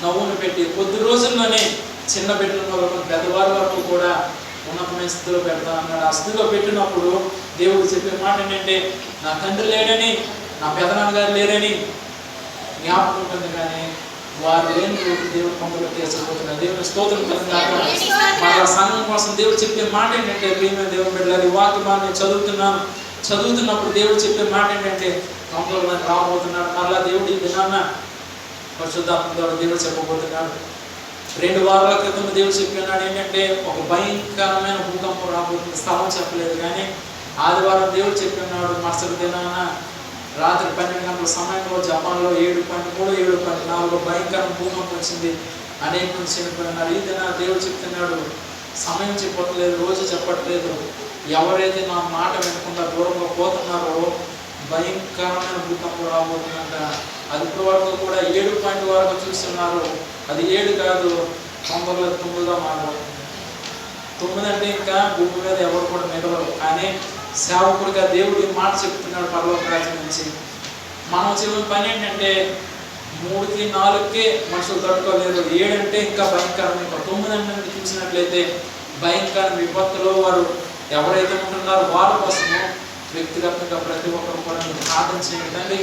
నవ్వును పెట్టి కొద్ది రోజుల్లోనే చిన్న బిడ్డల వరకు పెద్దవారి వరకు కూడా ఉన్నతమైన స్థితిలో పెడతా అన్నాడు. ఆ స్థితిలో పెట్టినప్పుడు దేవుడు చెప్పే మాట ఏంటంటే, నా తండ్రి లేడని, నా పెదనాన్నగారు లేరని జ్ఞాపకం ఉంటుంది, కానీ వారు లేని దేవుడు పంపులో తీర్చబోతున్నారు. దేవుని స్తోత్రం కలుగుతాక మన సంఘం కోసం దేవుడు చెప్పే మాట ఏంటంటే, ప్రియమైన దేవుని బిడ్డలారా, ఈ వాక్యమాన్ని నేను చదువుతున్నప్పుడు దేవుడు చెప్పే మాట ఏంటంటే, పంపులో రాబోతున్నాడు. మళ్ళా దేవుడు ఈ దినాన్న పరిశుద్ధాత్మ ద్వారా దేవుడు చెప్పబోతున్నాడు. 2 వారాల క్రితం దేవుడు చెప్పినాడు ఏంటంటే, ఒక భయంకరమైన భూకంపం రాబోతుంది. స్థలం చెప్పలేదు, కానీ ఆదివారం దేవుడు చెప్పినాడు, మరుసటి దినాన రాత్రి 12 గంటల సమయంలో జపాన్లో 7.3, 7.4 భయంకరమైన భూకంపం వచ్చింది. అనేక మంది చనిపోయినారు. ఈ దిన దేవుడు చెప్తున్నాడు, సమయం చెప్పట్లేదు, రోజు చెప్పట్లేదు, ఎవరైతే నా మాట వినకుండా దూరంగా పోతున్నారో భయంకరమైన భూకంపం రాబోతుందంట. అది ఇప్పుడు వరకు కూడా 7 వరకు చూస్తున్నారు. అది 7 కాదు, 9గా మారబోతుంది. 9 అంటే ఇంకా భూమి మీద ఎవరు కూడా మిగలరు. కానీ సేవకుడిగా దేవుడు ఈ మాట చెప్తున్నాడు పరలోక రాజ్యం నుంచి. మనం చేయని పని ఏంటంటే, 3కి 4కే మనుషులు తట్టుకోలేరు. 7 అంటే ఇంకా భయంకరం. ఇంకా 9 అంటే చూసినట్లయితే భయంకర విపత్తులో వారు ఎవరైతే ఉంటున్నారో వారి కోసము వ్యక్తిగతంగా ప్రతి ఒక్కరు కూడా మీరు ప్రార్థన చేయండి.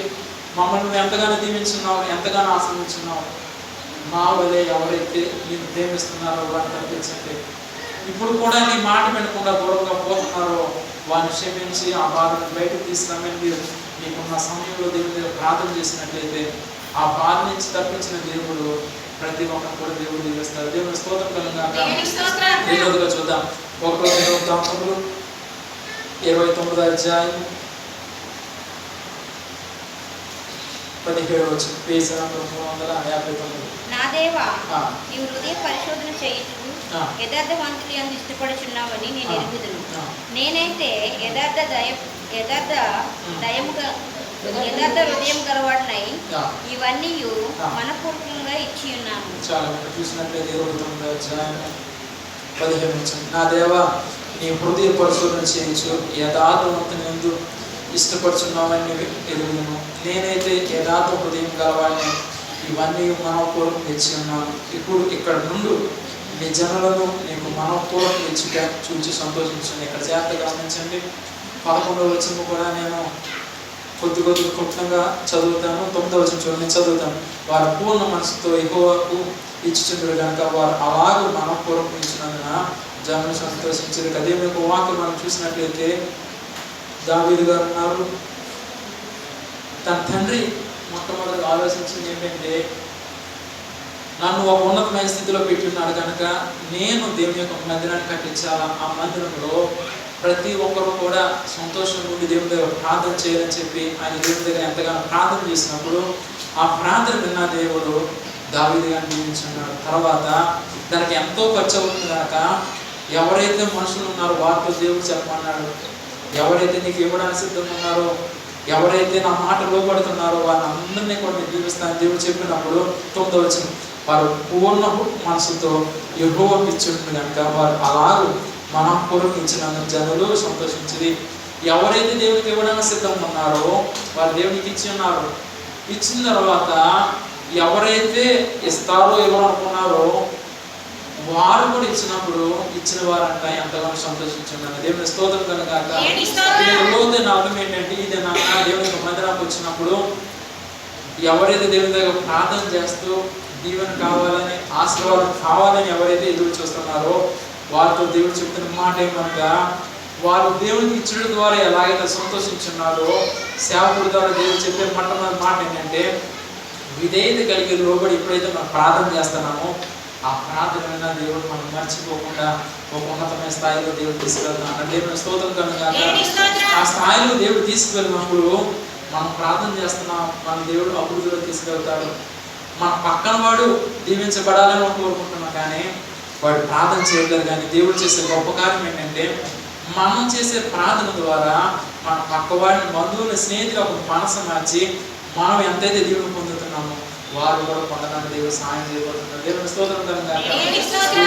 మమ్మల్ని నువ్వు ఎంతగానో దీవించున్నావు, ఎంతగానో ఆశ్రమించున్నావు, మా వలే ఎవరైతే మీరు ప్రేమిస్తున్నారో వారిని తప్పించండి. ఇప్పుడు కూడా నీ మాట వినకుండా దూరంగా పోతున్నారో వారిని క్షమించి ఆ బాధను బయటకు తీసుకురామని మీరు మీకున్న సమయంలో దేవుడి దగ్గర ప్రార్థన చేసినట్లయితే ఆ బాధ నుంచి తప్పించిన దేవుడు ప్రతి ఒక్కరు కూడా దేవుడు దీవిస్తారు. దేవుని స్తోత్రం కలుగాక. ఈరోజుగా చూద్దాం 1 అధ్యాయం 17 పేజీ నంబర్ 359. నా దేవా, నీవు హృదయ పరిశోధన చేయుచు యథార్థవంతులు అందు ఇష్టపడుచున్నావని నేను ఎరుగుదును. నేనైతే యథార్థ హృదయం గలవాడినై ఇవన్నీ మనపూర్వకంగా ఇచ్చి ఉన్నాను. చాలా చూసినట్లయితే 29 అధ్యాయం 17. నా దేవా, నీ హృదయ పరిశోధన చేయొచ్చు యథార్థవంతుని యందు ఇష్టపడుచున్నామని ఎరుగుదును. నేనైతే యథార్థ హృదయం గలవాడిని ఇవన్నీ మనపూర్వకం తెచ్చి ఉన్నాను. ఇప్పుడు ఇక్కడ నుండి నీ జనులను నీకు మనపూర్వకం తెచ్చుట చూచి సంతోషించండి. ఇక్కడ జాగ్రత్తగా గమనించండి. 11వ వచనం కూడా నేను కొద్ది క్లుప్తంగా చదువుతాను. 9వ వచనం చూడండి, నేను చదువుతాను. వారు పూర్ణ మనసుతో యెహోవాకు ఇచ్చుచుందురు కనుక వారు అలాగూ మనపూర్వకం ఇచ్చినందున జనులు సంతోషించారు. అదే మీకు వాక్యం మనం చూసినట్లయితే దావీదు గారు ఉన్నారు. తన తండ్రి మొట్టమొదటి ఆలోచించింది ఏంటంటే, నన్ను ఒక ఉన్నతమైన స్థితిలో పెట్టున్నాడు కనుక నేను దేవుని యొక్క మందిరాన్ని కట్టించాలా, ఆ మందిరంలో ప్రతి ఒక్కరు కూడా సంతోషం నుండి దేవుని దగ్గర ప్రార్థన చేయాలని చెప్పి ఆయన దేవుని దగ్గర ఎంతగానో ప్రార్థన చేసినప్పుడు ఆ ప్రార్థన విన్న దేవుడు దావీదు గారిని దీవించున్నాడు. తర్వాత దానికి ఎంతో ఖర్చు అవుతుంది కనుక ఎవరైతే మనుషులు ఉన్నారో వారితో దేవుడు చెప్పమన్నాడు. ఎవరైతే నీకు ఇవ్వడానికి సిద్ధంగా ఉన్నారో, ఎవరైతే నా మాట లోపడుతున్నారో వారిని అందరినీ కూడా నేను దీవిస్తాను దేవుడు చెప్పినప్పుడు 9వ వచనం, వారు పూర్ణ మనసుతో యెహోవాకు ఇచ్చుంటుంది కనుక వారు అలాగూ మనపూర్వకం ఇచ్చినందుకు జనులు సంతోషించింది. ఎవరైతే దేవునికి ఇవ్వడానికి సిద్ధంగా ఉన్నారో వారు దేవునికి ఇచ్చి ఉన్నారు. ఇచ్చిన తర్వాత ఎవరైతే ఇస్తారో ఇవ్వాలనుకున్నారో వారు కూడా ఇచ్చినప్పుడు ఇచ్చిన వారంట ఎంతగానో సంతోషించున్నాను. దేవుని స్తోత్రం కనుక. అర్థం ఏంటంటే, ఇది నా దేవుని మందిరాన్ని మందిరానికి వచ్చినప్పుడు ఎవరైతే దేవుని దగ్గర ప్రార్థన చేస్తూ దీవెన కావాలని, ఆశీర్వాదం కావాలని ఎవరైతే ఎదురు చూస్తున్నారో వారితో దేవుడు చెప్తున్న మాట ఏమనగా, వారు దేవునికి ఇచ్చడం ద్వారా ఎలాగైతే సంతోషించున్నారో సేవకుడి ద్వారా దేవుడు చెప్పే మొట్టమొదటి మాట ఏంటంటే, విధేయత కలిగి లోబడి ఎప్పుడైతే మనం ప్రార్థన చేస్తున్నామో ఆ ప్రార్థన దేవుడు మనం మర్చిపోకుండా ఒక ఉన్నతమైన స్థాయిలో దేవుడు తీసుకెళ్తాం. దేవుని స్తోత్రం కనుక ఆ స్థాయిలో దేవుడు తీసుకువెళ్ళినప్పుడు మనం ప్రార్థన చేస్తున్నాం, మన దేవుడు అభివృద్ధిలో తీసుకెళ్తాడు. మన పక్కన వాడు దీవించబడాలని మనం కోరుకుంటున్నాం, కానీ వాడు ప్రార్థన చేయలేరు. కానీ దేవుడు చేసే గొప్ప కార్యం ఏంటంటే, మనం చేసే ప్రార్థన ద్వారా మన పక్కవాడిని, బంధువుని, స్నేహితులు ఒక మనసు మార్చి మనం ఎంతైతే దేవుని పొందుతున్నామో వారు కూడా పొందడానికి దేవుడు సహాయం చేయబోతున్నారు. దేవుని స్తోత్రం కనుక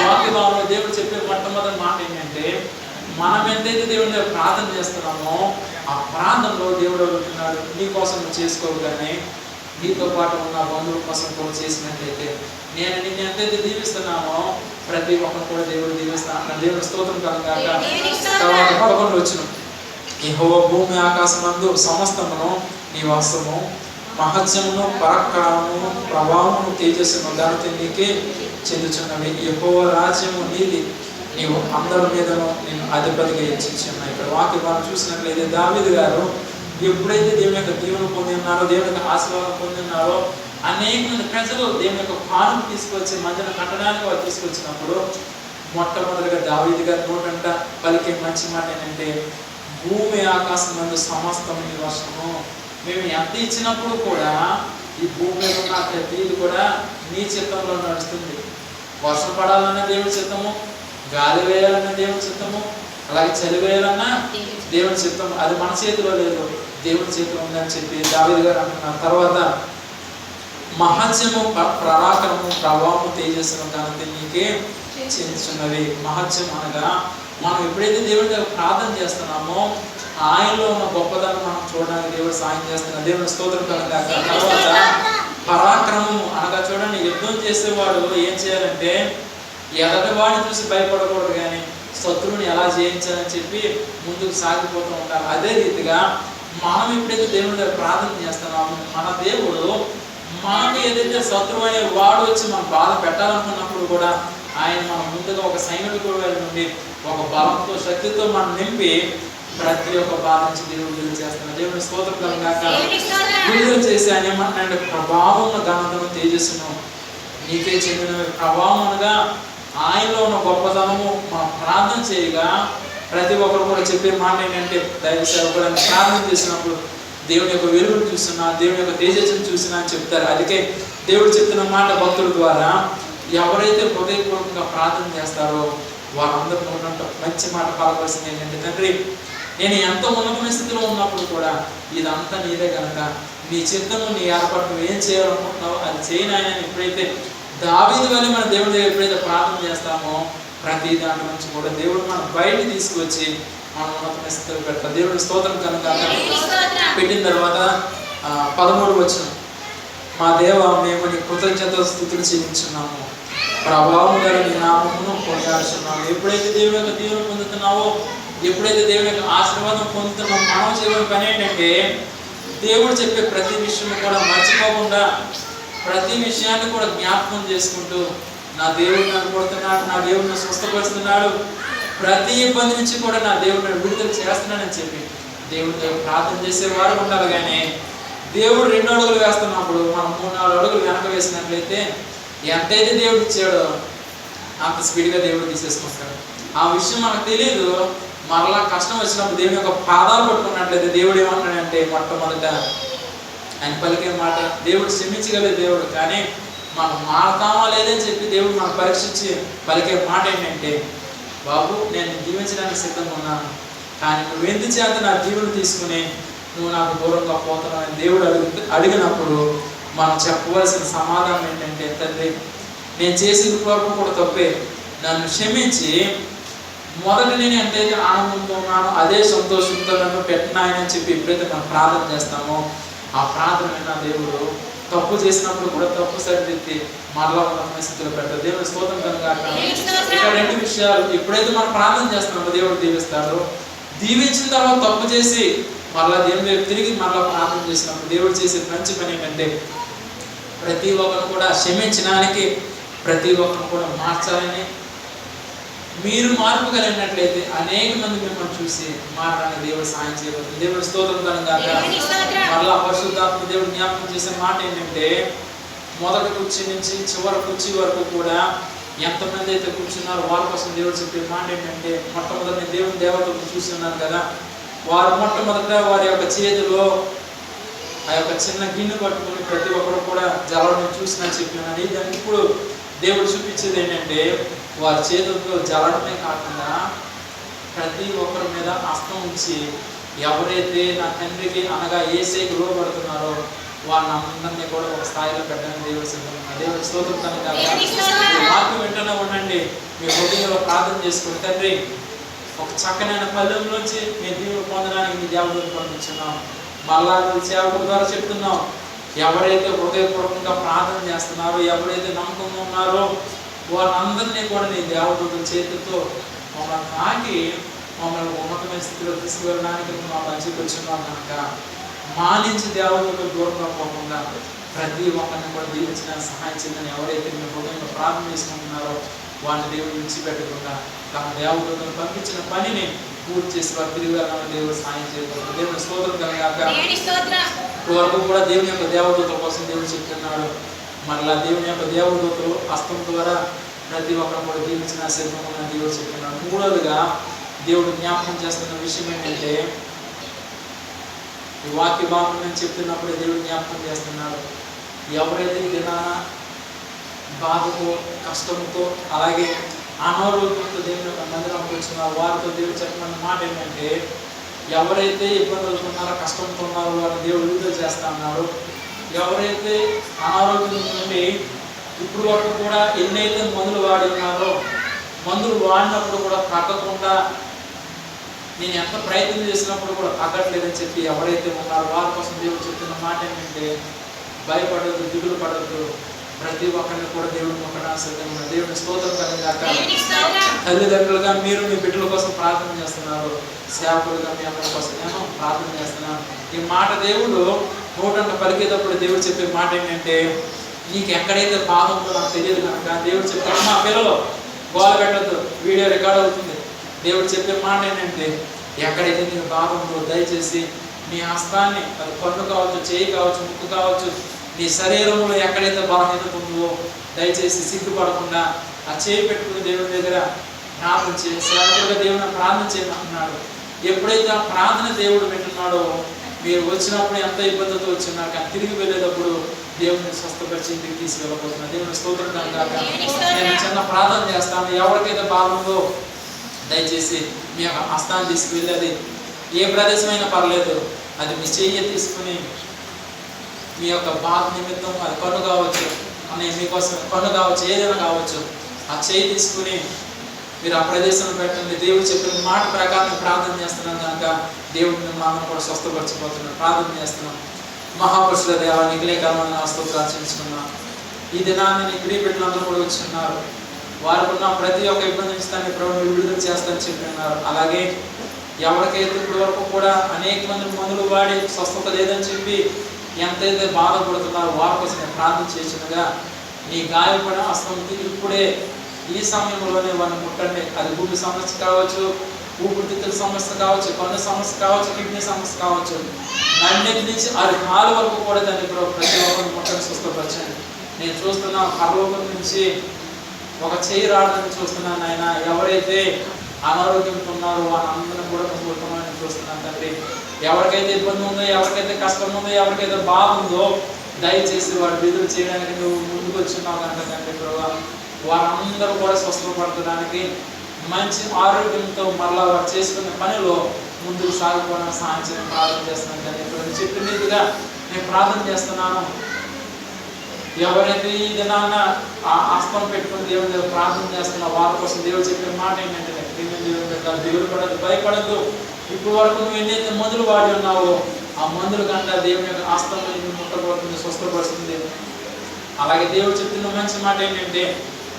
వాక్యభావంలో దేవుడు చెప్పే మొట్టమొదటి మాట ఏంటంటే, మనం ఎంతైతే దేవుని దగ్గర ప్రార్థన చేస్తున్నామో ఆ ప్రార్థనలో దేవుడు అడుగుతున్నాడు, నీ కోసం నువ్వు చేసుకోవు కానీ నీతో పాటు ఉన్న బంధువుల కోసం కూడా చేసినట్లయితే నేను నిన్ను ఎంతైతే దీవిస్తున్నామో ప్రతి ఒక్కరు కూడా దేవుడు దీవిస్తాను. దేవుని స్తోత్రం కనుక. తర్వాత 11 వచనం, యెహోవా భూమి ఆకాశమందు సమస్తమును నీ వాసము, మహత్యమును, పరాక్రమము, ప్రభావమును, తేజస్సును దానితో నీకే చెందుచున్నవి. యెహోవా రాజ్యము నీది, నీవు అందరి మీదను నేను అధిపతిగా హెచ్చించున్నాను. ఇక్కడ వాక్యం చూసినట్లయితే దావీదు గారు ఎప్పుడైతే దేవుని యొక్క దీవెన పొంది ఉన్నారో, దేవుని యొక్క ఆశీర్వాదం పొంది ఉన్నారో, అనేక మంది ప్రజలు దేవుని యొక్క కానుక తీసుకొచ్చి మందిరం కట్టడానికి వారు తీసుకొచ్చినప్పుడు మొట్టమొదటిగా దావీదు గారి నోటంట పలికే మంచి మాట ఏంటంటే, భూమి ఆకాశం నందు సమస్తం నీ వశము. మేము ఎంత ఇచ్చినప్పుడు కూడా ఈ భూమి మీద ఉన్న ప్రతిది కూడా నీ చిత్తంలో నడుస్తుంది. వర్షం పడాలన్న దేవుడి చిత్తము, గాలి వేయాలన్న దేవుడి చిత్తము, అలాగే చలి వేయాలన్నా దేవుడి చిత్తం. అది మన చేతిలో లేదు, దేవుడి చేతిలో ఉందని చెప్పి దావీదు గారు అంటున్నారు. తర్వాత మహత్యము, పరాక్రమము, ప్రభావము, తేజస్సును దానితో నీకే చెందుతున్నవి. మహత్యం అనగా మనం ఎప్పుడైతే దేవుడి దగ్గర ప్రార్థన చేస్తున్నామో ఆయనలో ఉన్న గొప్పదాన్ని మనం చూడడానికి దేవుడు సాయం చేస్తున్నాడు. దేవుని స్తోత్రం కనుక. తర్వాత పరాక్రమము అనగా చూడండి, యుద్ధం చేసేవాడు ఏం చేయాలంటే ఎదటి వాడిని చూసి భయపడకూడదు, కానీ శత్రువుని ఎలా జయించాలని చెప్పి ముందుకు సాగిపోతూ ఉంటారు. అదే రీతిగా మనం ఎప్పుడైతే దేవుడి దగ్గర ప్రార్థన చేస్తున్నామో మన దేవుడు మనకు ఏదైతే శత్రువు అనే వాడు వచ్చి మనం బాధ పెట్టాలనుకున్నప్పుడు కూడా ఆయన మనం ముందుగా ఒక సైనికుడి నుండి ఒక బలంతో, శక్తితో మనం నింపి ప్రతి ఒక్క బాధ నుంచి దేవుడు విడుదల చేస్తున్నాడు. దేవుని స్తోత్రం కలుగాక. విడుదల చేసి ఆయన ఏమంటున్నాడు, ప్రభావం, ఘనతను, తేజస్సును నీకే చెందిన. ప్రభావం అనగా ఆయనలో ఉన్న గొప్పతనము. మనం ప్రార్థన చేయగా ప్రతి ఒక్కరు కూడా చెప్పే మాట ఏంటంటే, దైవ సేవకులను ప్రార్థన చేసినప్పుడు దేవుని యొక్క వెలుగును చూస్తున్నా, దేవుని యొక్క తేజస్సును చూసినా అని చెప్తారు. అందుకే దేవుడు చెప్తున్న మాట భక్తుల ద్వారా ఎవరైతే హృదయపూర్వకంగా ప్రార్థన చేస్తారో వారందరూ ఉన్నట్టు మంచి మాట పలకవలసింది ఏంటంటే, తండ్రి నేను ఎంతో ఉన్నతమైన స్థితిలో ఉన్నప్పుడు కూడా ఇదంతా నీదే కనుక నీ చిత్తము, నీ ఏర్పాటు నువ్వు ఏం చేయాలనుకుంటున్నావు అది చేయని ఆయన. ఎప్పుడైతే దావీదు వల్ల మన దేవుడి దగ్గర ఎప్పుడైతే ప్రార్థన చేస్తామో ప్రతి దాంట్లో నుంచి కూడా దేవుడు మనం బయటికి తీసుకువచ్చి మనం ఉన్నతమైన స్థితిలో పెడతాం. దేవుడి స్తోత్రం కనుక. పెట్టిన తర్వాత 13 వచనం, మా దేవ మేము నీ కృతజ్ఞత స్తుతులు చెల్లించున్నాము, ప్రభావం గల నీ నామమును కొనియాడుచున్నాము. ఎప్పుడైతే దేవుని యొక్క దీవెన పొందుతున్నావో, ఎప్పుడైతే దేవుని యొక్క ఆశీర్వాదం పొందుతున్నామో మనం చేయడం పని ఏంటంటే దేవుడు చెప్పే ప్రతి విషయం కూడా మర్చిపోకుండా ప్రతి విషయాన్ని కూడా జ్ఞాపకం చేసుకుంటూ నా దేవుడు నన్ను కొడుతున్నాడు, నా దేవుడు నన్ను స్వస్థపరుస్తున్నాడు, ప్రతి ఇబ్బంది నుంచి కూడా నా దేవుడు నన్ను విడుదల చేస్తున్నాడని చెప్పి దేవుడి దగ్గర ప్రార్థన చేసేవారు ఉండాలి. కానీ దేవుడు 2 అడుగులు వేస్తున్నప్పుడు మనం 3-4 అడుగులు వెనక వేసినట్లయితే ఎంతైతే దేవుడు ఇచ్చాడో అంత స్పీడ్గా దేవుడు తీసేసుకుంటాడు. ఆ విషయం మనకు తెలియదు. మరలా కష్టం వచ్చినప్పుడు దేవుని యొక్క పాదాలు పట్టుకున్నట్లయితే దేవుడు ఏమంటాడంటే, మొట్టమొదట ఆయన పలికే మాట, దేవుడు క్షమించగలే దేవుడు, కానీ మనం మారతామా లేదని చెప్పి దేవుడు మనం పరీక్షించి పలికే మాట ఏంటంటే, బాబు నేను దీవించడానికి సిద్ధంగా ఉన్నాను, కానీ నువ్వు ఎందుచేత నా దీవుని తీసుకుని నువ్వు నాకు దూరంగా పోతున్నావు అని దేవుడు అడిగినప్పుడు మనం చెప్పవలసిన సమాధానం ఏంటంటే, తండ్రి నేను చేసిన వరకు కూడా తప్పే, నన్ను క్షమించి మొదట నేను ఎంతైతే ఆనందంతో ఉన్నానో అదే సంతోషంతో నన్ను పెట్టినాయని చెప్పి ఎప్పుడైతే మనం ప్రార్థన చేస్తామో ఆ ప్రార్థన విన్న దేవుడు తప్పు చేసినప్పుడు కూడా తప్పు సరిదిద్ది మరలా ఉన్న స్థితిలో పెడతాడు. దేవుడు స్తోత్రం కనుక. ఇక్కడ 2 విషయాలు, ఎప్పుడైతే మనం ప్రార్థన చేస్తున్నామో దేవుడు దీవిస్తాడు, దీవించిన తర్వాత తప్పు చేసి మళ్ళా దేవుని వైపు తిరిగి మళ్ళీ ప్రార్థన చేసినప్పుడు దేవుడు చేసే మంచి పని ఏంటంటే ప్రతి ఒక్కరు కూడా క్షమించడానికి, ప్రతి ఒక్కరు కూడా మార్చాలని, మీరు మార్పు కలిగినట్లయితే అనేక మంది మిమ్మల్ని చూసి మారడానికి దేవుడు సాయం చేయబోతుంది. దేవుడు స్తోత్రం కనుక మళ్ళా పరిశుద్ధాత్మ దేవుడు జ్ఞాపకం చేసే మాట ఏంటంటే మొదటి కుర్చీ నుంచి చివరి కుర్చీ వరకు కూడా ఎంతమంది అయితే కూర్చున్నారో వాళ్ళ కోసం దేవుడు చెప్పే మాట ఏంటంటే మొట్టమొదటి దేవుని దేవతలను చూస్తున్నాను కదా, వారు మొట్టమొదట వారి యొక్క చేతిలో ఆ యొక్క చిన్న గిన్నె పట్టుకుని ప్రతి ఒక్కరు కూడా జలాన్ని చూసినా చెప్పినానని. దానికి ఇప్పుడు దేవుడు చూపించేది ఏంటంటే వారి చేతులతో జలడమే కాకుండా ప్రతి ఒక్కరి మీద హస్తం ఉంచి ఎవరైతే నా తండ్రికి అనగా యేసేకి లోబడుతున్నారో వారిని అందరినీ కూడా ఒక స్థాయిలో పెట్టడానికి దేవుడు సిద్ధంగా. దేవుడు స్తోత్రం కనుక వాక్యం వెంటనే ఉండండి, మీ హృదయంలో ప్రార్థన చేసుకుని తండ్రి ఒక చక్కనైన పల్లెంలోంచి మీ దేవుడు పొందడానికి మీ దేవుడిని పంపించున్నాం. మళ్ళా సేవకుల ద్వారా చెప్తున్నాం, ఎవరైతే హృదయపూర్వకంగా ప్రార్థన చేస్తున్నారో, ఎవరైతే నమ్మకంగా ఉన్నారో వారందరినీ కూడా నీ దేవదూతల చేతితో మమ్మల్ని తాకి మమ్మల్ని ఉన్నతమైన స్థితిలో తీసుకువెళ్ళడానికి మా మంచికి వచ్చిన్నాం కనుక మా నుంచి దేవదూతలు దూరంగా పోకుండా ప్రతి ఒక్కరిని కూడా దీవించిన సహాయం చేయమని ఎవరైతే మీ హృదయంలో ప్రార్థన చేసుకుంటున్నారో వారిని దేవుడు విడిచిపెట్టకుండా తమ దేవదూతలు పంపించిన పనిని పూర్తి చేసి వారు తిరిగి వెళ్ళాలని దేవుడు సహాయం చేయగలరు. దేవుని స్తోత్రం కలగాక. వరకు కూడా దేవుని యొక్క దేవదూతల కోసం దేవుడు చెప్తున్నాడు. మరలా దేవుని యొక్క దేవదూతలు హస్తం ద్వారా ప్రతి ఒక్కరు కూడా దీవించిన సిద్ధంగా దేవుడు చెప్తున్నాడు. మూడవదిగా దేవుడు జ్ఞాపకం చేస్తున్న విషయం ఏంటంటే ఈ వాక్య భాగం నేను చెప్తున్నప్పుడే దేవుడు జ్ఞాపకం చేస్తున్నాడు, ఎవరైతే దినాన బాధతో కష్టంతో అలాగే అనారోగ్యంతో దేవుని యొక్క మందిరంకి వచ్చిన వారితో దేవుడు చెప్పిన మాట ఏంటంటే ఎవరైతే ఇబ్బందులు ఉన్నారో కష్టంతో ఉన్నారో వారిని దేవుడు విడుదల చేస్తా అన్నారు. ఎవరైతే అనారోగ్యం నుండి ఇప్పుడు వరకు కూడా ఎన్నైతే మందులు వాడి ఉన్నారో మందులు వాడినప్పుడు కూడా తగ్గకుండా నేను ఎంత ప్రయత్నం చేసినప్పుడు కూడా తగ్గట్లేదని చెప్పి ఎవరైతే ఉన్నారో వారి కోసం దేవుడు చెప్తున్న మాట ఏంటంటే భయపడద్దు, దిగులు పడద్దు, ప్రతి ఒక్కరిని కూడా దేవుడు మొక్కడానికి దేవుని స్తోత్రం కలిగాక. తల్లిదండ్రులుగా మీరు మీ బిడ్డల కోసం ప్రార్థన చేస్తున్నారు, సేవకులుగా మీ అందరి కోసం నేను ప్రార్థన చేస్తున్నాను. ఈ మాట దేవుడు నోటంట పలికేటప్పుడు దేవుడు చెప్పే మాట ఏంటంటే నీకు ఎక్కడైతే బాధ ఉందో నాకు తెలియదు కనుక దేవుడు చెప్తాడు, మా పిల్లలు గోల పెట్టద్దు, వీడియో రికార్డ్ అవుతుంది. దేవుడు చెప్పే మాట ఏంటంటే ఎక్కడైతే నీకు బాధ ఉందో దయచేసి నీ హస్తాన్ని, అది కన్ను కావచ్చు, చేయి కావచ్చు, ముక్కు కావచ్చు, నీ శరీరంలో ఎక్కడైతే బలహీనత ఉందో దయచేసి సిగ్గుపడకుండా ఆ చేయి పెట్టుకుని దేవుని దగ్గర ప్రార్థన చేసి సేవకులుగా దేవుని ప్రార్థన చేయమంటున్నాడు. ఎప్పుడైతే ఆ ప్రార్థన దేవుడు పెట్టున్నాడో మీరు వచ్చినప్పుడు ఎంత ఇబ్బందితో వచ్చినా కానీ తిరిగి వెళ్ళేటప్పుడు దేవుని స్వస్థపరిచి ఇంటికి తీసుకెళ్ళబోతున్నా. దేవుని స్తోత్రం కాక. నేను చిన్న ప్రార్థన చేస్తాను. ఎవరికైతే బాధ ఉందో దయచేసి మీ యొక్క హస్తాన్ని తీసుకువెళ్ళేది ఏ ప్రదేశమైనా పర్లేదు, అది మీ చెయ్యి తీసుకుని మీ యొక్క బాధ నిమిత్తం అది కన్ను కావచ్చు, అని మీకోసం కన్ను కావచ్చు, ఏదైనా కావచ్చు, ఆ చేయి తీసుకుని మీరు ఆ ప్రదేశంలో పెట్టండి. దేవుడు చెప్పిన మాట ప్రకారం ప్రార్థన చేస్తున్నాం కనుక దేవుడు మిమ్మల్ని కూడా స్వస్థపరచబోతున్నాడు. ప్రార్థన చేస్తున్నాం. మహాపురుషుల దేవా నీకు లేఖమైన స్తోత్రాలు చెల్లించుకున్నాం. ఈ దినాన్ని నీ ప్రియ బిడ్డలందరూ కూడా వచ్చున్నారు. వారికి ఉన్న ప్రతి ఒక్క ఇబ్బంది ఇస్తాన్ని ప్రభు మీరు విడుదల చేస్తానని చెప్పినారు. అలాగే ఎవరికైతే ఇప్పటి వరకు కూడా అనేక మంది మందులు వాడి స్వస్థత లేదని చెప్పి ఎంతైతే బాధపడుతున్నారో వారి కోసం నేను ప్రార్థన చేసినగా నీ గాయపడ హస్తంకి ఇప్పుడే ఈ సమయంలోనే వారిని ముట్టండి. అది భూమి సమస్య కావచ్చు, ఊపిరితిత్తుల సమస్య కావచ్చు, కన్ను సమస్య కావచ్చు, కిడ్నీ సమస్య కావచ్చు, అన్నిటి నుంచి 6 కాళ్ళ వరకు కూడా దాన్ని ప్రతి ఒక్కరిని ముట్టని స్వస్థపరచండి. నేను చూస్తున్నా పరలోకం నుంచి ఒక చేయి రావడానికి చూస్తున్నాను ఆయన. ఎవరైతే అనారోగ్యంతో ఉన్నారో వాళ్ళందరినీ కూడా ముట్టుకోవడానికి చూస్తున్నాను తండ్రి. ఎవరికైతే ఇబ్బంది ఉందో, ఎవరికైతే కష్టం ఉందో, ఎవరికైతే బాధ ఉందో దయచేసి వాడు విడుదల చేయడానికి నువ్వు ముందుకు వచ్చినావు కనుక తండ్రి ప్రభావ వారందరూ కూడా స్వస్థపడడానికి మంచి ఆరోగ్యంతో మళ్ళా వారు చేసుకునే పనిలో ముందుకు సాగిపోవడానికి సహాయం చేయడం ప్రార్థన చేస్తున్నాను తండ్రి. ఇప్పుడు చెప్పినట్టుగా నేను ప్రార్థన చేస్తున్నాను. ఎవరైతే ఈ దినాన ఆ హస్తం పెట్టుకుని దేవుని దగ్గర ప్రార్థన చేస్తున్నా వారి కోసం దేవుడు చెప్పిన మాట ఏంటంటే దేవుని దగ్గర దిగులు పడద్దు, భయపడద్దు. ఇప్పుడు వరకు నువ్వు ఎన్నైతే మందులు వాడి ఉన్నావో ఆ మందుల కంటే దేవుని యొక్క హస్తం ముట్టబడుతుంది, స్వస్థపడుతుంది. అలాగే దేవుడు చెప్తున్న మంచి మాట ఏంటంటే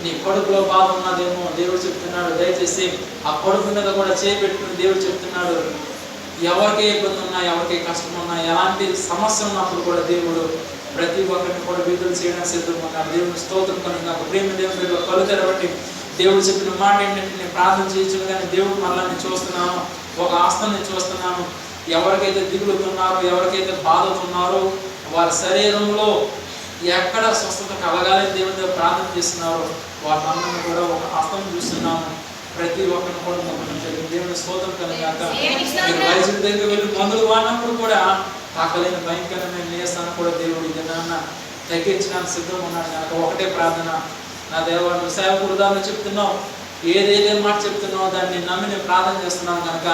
నీ కడుపులో బాధ ఉన్నదేమో దేవుడు చెప్తున్నాడు, దయచేసి ఆ కడుపు మీద కూడా చేయి పెట్టుకుని దేవుడు చెప్తున్నాడు ఎవరికే ఇబ్బంది ఉన్నా, ఎవరికే కష్టం ఉన్నా, ఎలాంటి సమస్య ఉన్నప్పుడు కూడా దేవుడు ప్రతి ఒక్కరిని కూడా విడుదల చేయడానికి సిద్ధంగా ఉన్నాడు. దేవుని స్తోత్రం కనుక నాకు ప్రేమ దేవుని బిడ్డలు కళ్ళు తెరబట్టి దేవుడు చెప్పిన మాట ఏంటంటే, నేను ప్రార్థన చేయొచ్చు కానీ దేవుడు మళ్ళీ నేను చూస్తున్నాను, ఒక ఆస్తం నేను చూస్తున్నాను. ఎవరికైతే దిగులుతున్నారో, ఎవరికైతే బాధతున్నారో, వారి శరీరంలో ఎక్కడ స్వస్థత కలగాలని దేవుని దగ్గర ప్రార్థన చేస్తున్నారో వారిని కూడా ఒక ఆస్తం చూస్తున్నాను. ప్రతి ఒక్కరిని కూడా దేవుని స్తోత్రం కలిగాక వైద్యుడి దగ్గర వెళ్ళి మందులు వాడినప్పుడు కూడా తాకలేని భయంకరమైన నీరసాన్ని కూడా దేవుడి దినాన్న తగ్గించడానికి సిద్ధంగా ఉన్నాడు కనుక ఒకటే ప్రార్థన, నా దేవా నువ్వు సేవకుడు దాన్ని చెప్తున్నావు, ఏదైతే మాట చెప్తున్నావు దాన్ని నమ్మి నేను ప్రార్థన చేస్తున్నాను కనుక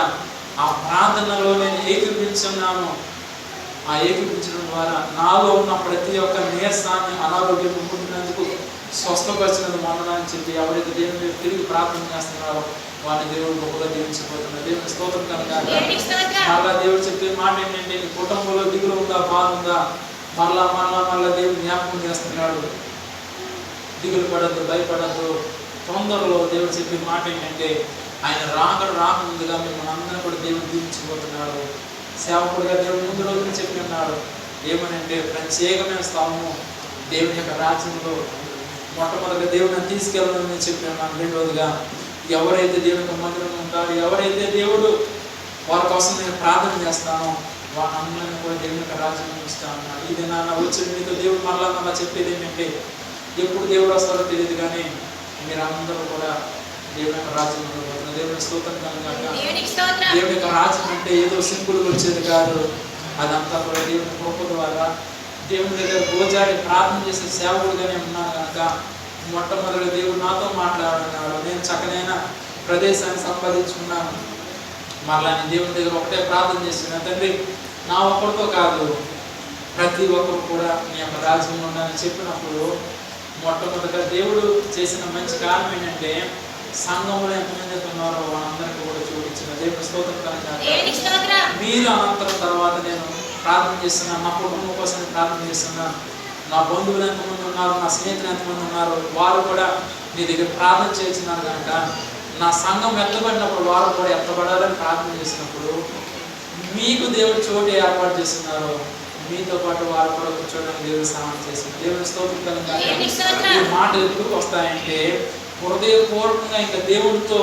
ఆ ప్రార్థనలో నేను ఏకీపించున్నాను. ఆ ఏకీపించడం ద్వారా నాలో ఉన్న ప్రతి ఒక్క నీరసాన్ని, అనారోగ్యం పుట్టినందుకు స్వస్థపరిచినది మొన్నని చెప్పి ఎవరైతే దేవుని తిరిగి ప్రార్థన చేస్తున్నారో వారిని దేవుడు గొప్పగా దీవించిపోతున్నారు. దేవుని స్తోత్రం కనుక మరలా దేవుడు చెప్పే మాట ఏంటంటే, నీ కుటుంబంలో దిగులు ఉందా, బాధ ఉందా, మరలా దేవుడు జ్ఞాపకం చేస్తున్నాడు. దిగులు పడద్దు, భయపడద్దు. తొందరలో దేవుడు చెప్పే మాట ఏంటంటే, ఆయన రాకముందుగా మిమ్మల్ని అందరూ కూడా దేవుడు దీవించిపోతున్నాడు. సేవకుడిగా దేవుడు ముందు రోజున చెప్పి ఉన్నాడు ఏమనంటే, ప్రత్యేకమైన స్థానము దేవుని యొక్క రాజ్యంలో మొట్టమొదటిగా దేవుడిని తీసుకెళ్ళాలని చెప్పి ఉన్నాను. రెండవదిగా ఎవరైతే దేవుని యొక్క మందిరం ఉంటారో, ఎవరైతే దేవుడు వారి కోసం నేను ప్రార్థన చేస్తానో వాళ్ళందరినీ కూడా దేవుని యొక్క రాజ్యం ఇస్తా ఉన్నాడు. ఇది నాన్న వచ్చి మీతో దేవుడు మళ్ళా చెప్పేది ఏంటంటే, ఎప్పుడు దేవుడు వస్తారో తెలియదు కానీ మీరు అందరూ కూడా దేవుని యొక్క రాజ్యంలో పోతున్నారు. దేవుని స్తోత్రం కనుక దేవుని యొక్క రాజ్యం అంటే ఏదో సింపుల్గా వచ్చేది కాదు. అదంతా కూడా దేవుని కృప ద్వారా దేవుని దగ్గర గోజాడి ప్రార్థన చేసే సేవకుడుగానే ఉన్నాను కనుక మొట్టమొదటి దేవుడు నాతో మాట్లాడుతున్నాడు. నేను చక్కనైన ప్రదేశాన్ని సంపాదించుకున్నాను. మళ్ళా నేను దేవుని దగ్గర ఒకటే ప్రార్థన చేస్తున్నాను, తండ్రి నా ఒక్కరితో కాదు ప్రతి ఒక్కరు కూడా నీ యొక్క రాజ్యంలో ఉండాలని చెప్పినప్పుడు మొట్టమొదటిగా దేవుడు చేసిన మంచి కారణం ఏంటంటే, సంఘంలో ఎంతమంది ఉన్నారో వాళ్ళందరికీ కూడా చూపించిన దేవుని స్తోత్రం కనుక మీరు అనంతరం తర్వాత నేను ప్రార్థన చేస్తున్నాను, నా కుటుంబం కోసం ప్రార్థన చేస్తున్నాను, నా బంధువులు ఎంతమంది ఉన్నారు, నా స్నేహితులు ఎంతమంది ఉన్నారు, వారు కూడా నీ దగ్గర ప్రార్థన చేస్తున్నారు కనుక నా సంఘం ఎత్తబడినప్పుడు వారు కూడా ఎత్తబడాలని ప్రార్థన చేసినప్పుడు మీకు దేవుడు చోటు ఏర్పాటు చేస్తున్నారు. మీతో పాటు వారు కూడా కూర్చోడానికి దేవుడు సహాయం చేస్తున్నారు. దేవుని స్తోత్రం కనుక ఈ మాటలు ఎందుకు వస్తాయంటే, హృదయపూర్వకంగా ఇంకా దేవుడితో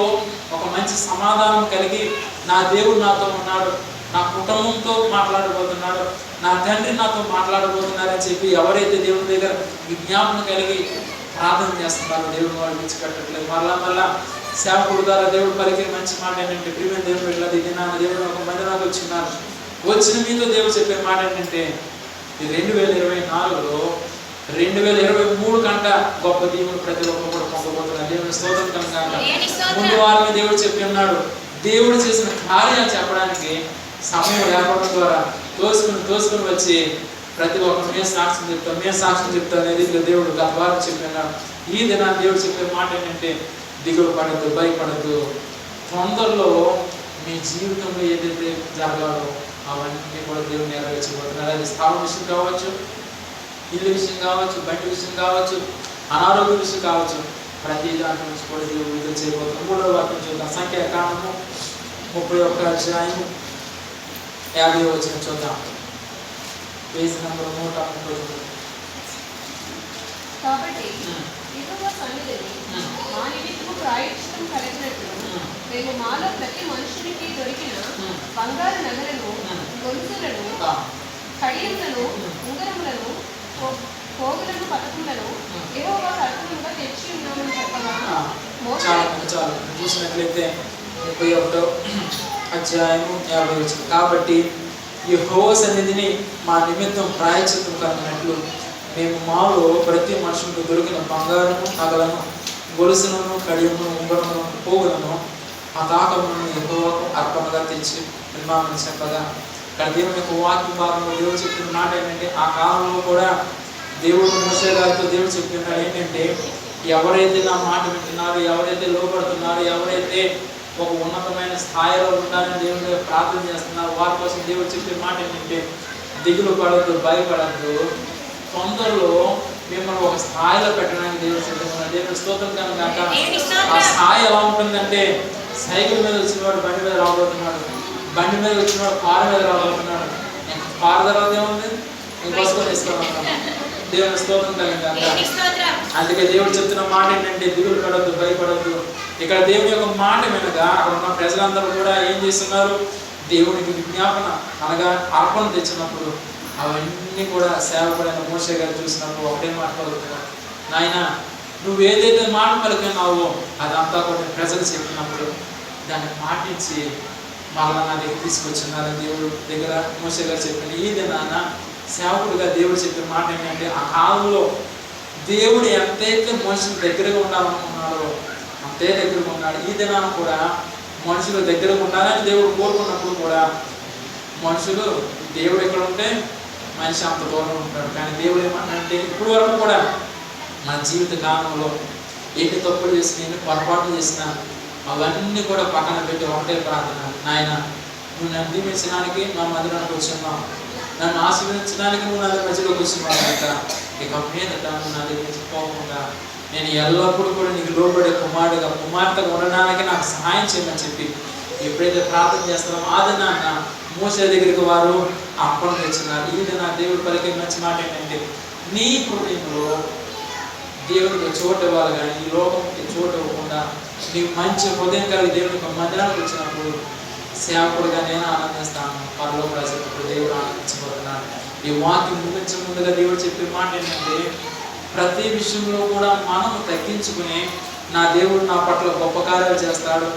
ఒక మంచి సమాధానం కలిగి నా దేవుడు నాతో ఉన్నాడు, నా కుటుంబంతో మాట్లాడబోతున్నాడు, నా తండ్రి నాతో మాట్లాడబోతున్నారని చెప్పి ఎవరైతే దేవుని దగ్గర విజ్ఞాపన కలిగి ప్రార్థన చేస్తున్నారో దేవుడు వాళ్ళు విడిచిపెట్టట్లేదు. మళ్ళా సేవకుడు ద్వారా దేవుడు పలికిన మంచి మాట ఏంటంటే, ప్రియమైన దేవుడు వెళ్ళదు, ఇది నా దేవుడు ఒక మందిరానికి వచ్చిన మీతో దేవుడు చెప్పే మాట ఏంటంటే, ఇది 2024లో 2023 కంట గొప్ప దీవులు ప్రతి ఒక్కరు కూడా పొందబోతున్నారు. దేవుని స్తోత్రం కనుక ముందు వారిని దేవుడు చెప్పి ఉన్నాడు. దేవుడు చేసిన కార్యాలు చెప్పడానికి సమయం ఏర్పడడం ద్వారా తోసుకుని వచ్చి ప్రతి ఒక్కరు మేము సాక్ష్యం చెప్తాం అనేది దేవుడు గత వారికి చెప్పి ఉన్నాడు. ఈ దినాన్ని దేవుడు చెప్పే మాట ఏంటంటే, దిగులు పడద్దు, భయపడద్దు. తొందరలో మీ జీవితంలో ఏదైతే జరగాలో అవన్నీ కూడా దేవుడు నెరవేర్చబోతున్నారు. అది స్థలం విషయం కావచ్చు, ఇల్లు విషయం కావచ్చు, బండి విషయం కావచ్చు, అనారోగ్య విషయం కావచ్చు, ప్రతి దాని నుంచి కూడా దేవుడు విడుదల చేయబోతున్నారు. 3వ వాక్యం చూద్దాం. సంఖ్యాకాండము 31వ అధ్యాయం 50వ వచనం చూద్దాం. Page number 139. కాబట్టి యెహోవా సన్నిధిని మా నిమిత్తము ప్రాయశ్చిత్తం కలిగినట్లు మేము మాలో ప్రతి మనుషునికి దొరికిన బంగారు నగలను, గొలుసులను, కడియములను, ఉంగరములను, పోగులను, పథకములను యెహోవా అర్పణంగా తెచ్చి ఉన్నామని చెప్పగా చూసినట్లయితే 31వ అధ్యాయం 50వ వచనం. కాబట్టి యెహోవా సన్నిధిని మా నిమిత్తం ప్రాయశ్చిత్తం కలిగినట్లు మేము మాలో ప్రతి మనుషులకు దొరికిన బంగారము, నగలను, గొలుసులను, కడియమును, ఉంగరమును, పోగులను, ఆ తాకములను యెహోవాకు అర్పణగా తెచ్చి ఉన్నామని చెప్పగా, ఇక్కడ దేవుని యొక్క వాక్య భాగంలో దేవుడు చెప్పిన మాట ఏంటంటే, ఆ కాలంలో కూడా దేవుడు మోషే గారితో దేవుడు చెప్తున్నాడు ఏంటంటే, ఎవరైతే నా మాట వింటున్నారో, ఎవరైతే లోపడుతున్నారో, ఎవరైతే ఒక ఉన్నతమైన స్థాయిలో ఉండాలని దేవుడు ప్రార్థన చేస్తున్నారు, వారి కోసం దేవుడు చెప్పే మాట ఏంటంటే, దిగులు పడద్దు, భయపడద్దు. తొందరలో మిమ్మల్ని ఒక స్థాయిలో పెట్టడానికి దేవుడు సిద్ధమన్నాడు. దేవుడు స్తోత్రం కనుక ఆ స్థాయి ఎలా ఉంటుందంటే, సైకిల్ మీద వచ్చిన వాడు బండి మీద రాబోతున్నాడు, బండి మీద వచ్చినాడు, కారు మీద రాబోతున్నాడు. కారు తర్వాత ఏముంది, ఇంకోసుకొని వేసుకోవాలి. దేవుని స్తోత్రం కలిగింది. అందుకే దేవుడు చెప్తున్న మాట ఏంటంటే దిగులు పడవద్దు, భయపడవద్దు. ఇక్కడ దేవుని యొక్క మాట వెనుక అక్కడ ఉన్న ప్రజలందరూ కూడా ఏం చేస్తున్నారు, దేవునికి విజ్ఞాపన అనగా అర్పణ తెచ్చినప్పుడు అవన్నీ కూడా సేవకుడైన మోషే గారు చూసినప్పుడు ఒకటే మాట పలుకుతున్నారు, నాయన నువ్వు ఏదైతే మాట పలికినావో అదంతా కూడా ప్రజలు చెప్పినప్పుడు దాన్ని పాటించి మళ్ళా నా దగ్గర తీసుకొచ్చినారు. దేవుడు దగ్గర మోషే గారు చెప్పిన ఈ దినాన సేవకుడిగా దేవుడు చెప్పిన మాట ఏంటంటే ఆ కాలంలో దేవుడు ఎంతైతే మనుషుల దగ్గరగా ఉండాలనుకున్నాడో అంతే దగ్గరగా ఉన్నాడు. ఈ దినాన కూడా మనుషులు దగ్గరగా ఉండాలని దేవుడు కోరుకున్నప్పుడు కూడా మనుషులు దేవుడు ఎక్కడ ఉంటే మనిషి అంత దూరం ఉంటాడు. కానీ దేవుడు ఏమన్నంటే ఇప్పుడు వరకు కూడా మన జీవిత కాలంలో ఎన్ని తప్పులు చేసినా, ఎన్ని పొరపాట్లు చేసినా అవన్నీ కూడా పక్కన పెట్టి ఒకటే ప్రార్థన, నాయన నువ్వు నన్ను దీవించడానికి నా మధ్యలోకి వచ్చున్నావు, నన్ను ఆశీర్వదించడానికి నువ్వు నా మధ్యలోకి వచ్చినావు కనుక ఇక మీదట నువ్వు నా దగ్గర నుంచి పోకుండా నేను ఎల్లప్పుడూ కూడా నీకు లోబడే కుమార్తెగా ఉండడానికి నాకు సహాయం చేయమని చెప్పి ఎప్పుడైతే ప్రార్థన చేస్తున్నామో ఆ దినాన్న మోషే దగ్గరికి వారు అర్పణ తెచ్చినారు. ఈ దిన దేవుడు పలికే మంచి మాట ఏంటంటే నీ హృదయంలో దేవునికి చోటు ఇవ్వాలి, కానీ ఈ లోకంకి చోటు ఇవ్వకుండా నీకు మంచి హృదయం కలిగి దేవుని యొక్క మందిరానికి వచ్చినప్పుడు సేవకుడుగా నేను ఆనందిస్తాను, పరలోక రాసేటప్పుడు దేవుడు ఆనందించబోతున్నాడు. ఈ వాక్యం ముగించే ముందుగా దేవుడు చెప్పే మాట ఏంటంటే ప్రతి విషయంలో కూడా మనం తగ్గించుకుని నా దేవుడు నా పట్ల గొప్ప కార్యాలు చేస్తాడు,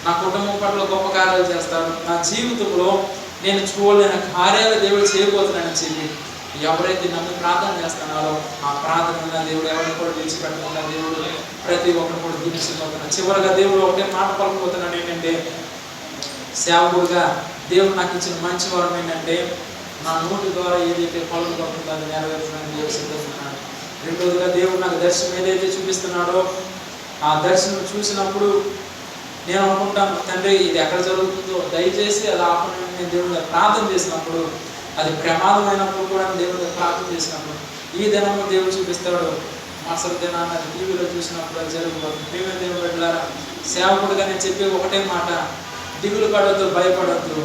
నా కుటుంబం పట్ల గొప్ప కార్యాలు చేస్తాడు, నా జీవితంలో నేను చూడలేని కార్యాలు దేవుడు చేయబోతున్నాడని చెప్పి ఎవరైతే నన్ను ప్రార్థన చేస్తున్నారో ఆ ప్రార్థన దేవుడు ఎవరిని కూడా విడిచిపెట్టకుండా దేవుడు ప్రతి ఒక్కరు కూడా దీవించబోతున్నాడు. చివరిగా దేవుడు ఒకటే మాట పలుకుపోతున్నాడు ఏంటంటే సేవకుడుగా దేవుడు నాకు ఇచ్చిన మంచి వరం ఏంటంటే నా నోటి ద్వారా ఏదైతే పలుకు పడుతుందో అది నెరవేర్చడానికి దేవుడు సిద్ధస్తున్నాడు. రెండోదిగా దేవుడు నాకు దర్శనం ఏదైతే చూపిస్తున్నాడో ఆ దర్శనం చూసినప్పుడు నేను అనుకుంటాను, తండ్రి ఇది ఎక్కడ జరుగుతుందో దయచేసి అది ఆపండి. నేను దేవుడి ప్రార్థన చేసినప్పుడు అది ప్రమాదమైనప్పుడు కూడా దేవుడి ప్రార్థన చేసినప్పుడు ఈ దినము దేవుడు చూపిస్తాడు. మరుసటి దినాన్ని అది టీవీలో చూసినప్పుడు అది జరుగుతుంది. ప్రియమైన దేవుడు బిడ్డలారా, సేవకుడుగా నేను చెప్పే ఒకటే మాట, దిగులు పడొద్దు, భయపడొద్దు.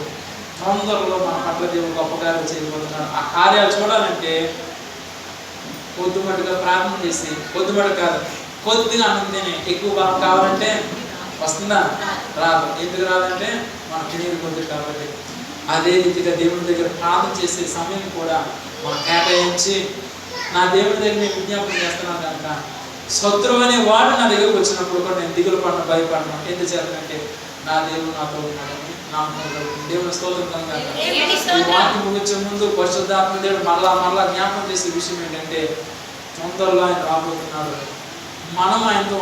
తొందరలో మన పట్ల దేవుడు గొప్ప కార్యాలు చేయబోతున్నాడు. ఆ కార్యాలు చూడాలంటే కొద్దిమట్టుగా ప్రార్థన చేసి, కొద్దిమట్టు కాదు కొద్దిగా ఆనందనే, ఎక్కువ బాగా కావాలంటే వస్తుందా, రాదు. ఎందుకు రాదంటే మన తిరిగి కొద్ది కాబట్టి. అదే రీతిగా దేవుడి దగ్గర ప్రార్థన చేసే సమయం కూడా మనం కేటాయించి నా దేవుడి దగ్గర నేను విజ్ఞాపన చేస్తున్నాను కనుక శత్రువు అనే వాడు నా దగ్గరకు వచ్చినప్పుడు కూడా నేను దిగులు పడిన, భయపడను. ఎందుకు చేయాలంటే నా దేవుడు నాతో ఉన్నాడని నామకం. దేవుని స్తోత్రం కనుక ఈ వాక్యం ముగించే ముందు పరిశుద్ధాత్మ దేవుడు మరలా జ్ఞాపకం చేసే విషయం ఏంటంటే తొందరలో ఆయన రాబోతున్నాడు. మనం ఆయనతో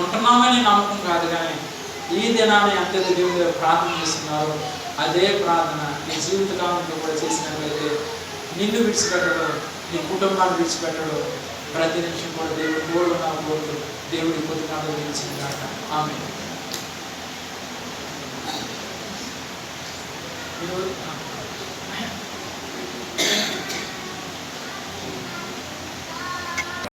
ఉంటున్నామని నమ్మకం కాదు, కానీ ఈ దినాన్ని ఎంతైతే దేవుని దగ్గర ప్రార్థన చేస్తున్నారు అదే ప్రార్థన నీ జీవిత కాలంలో కూడా చేసినట్లయితే నిన్ను విడిచిపెట్టడు, నీ కుటుంబాన్ని విడిచిపెట్టడు. ప్రతి నిమిషం కూడా దేవుడు తోడు నా కోరుతూ దేవుడి కొద్ది నాడు నిలిచింది కాక. ఆమె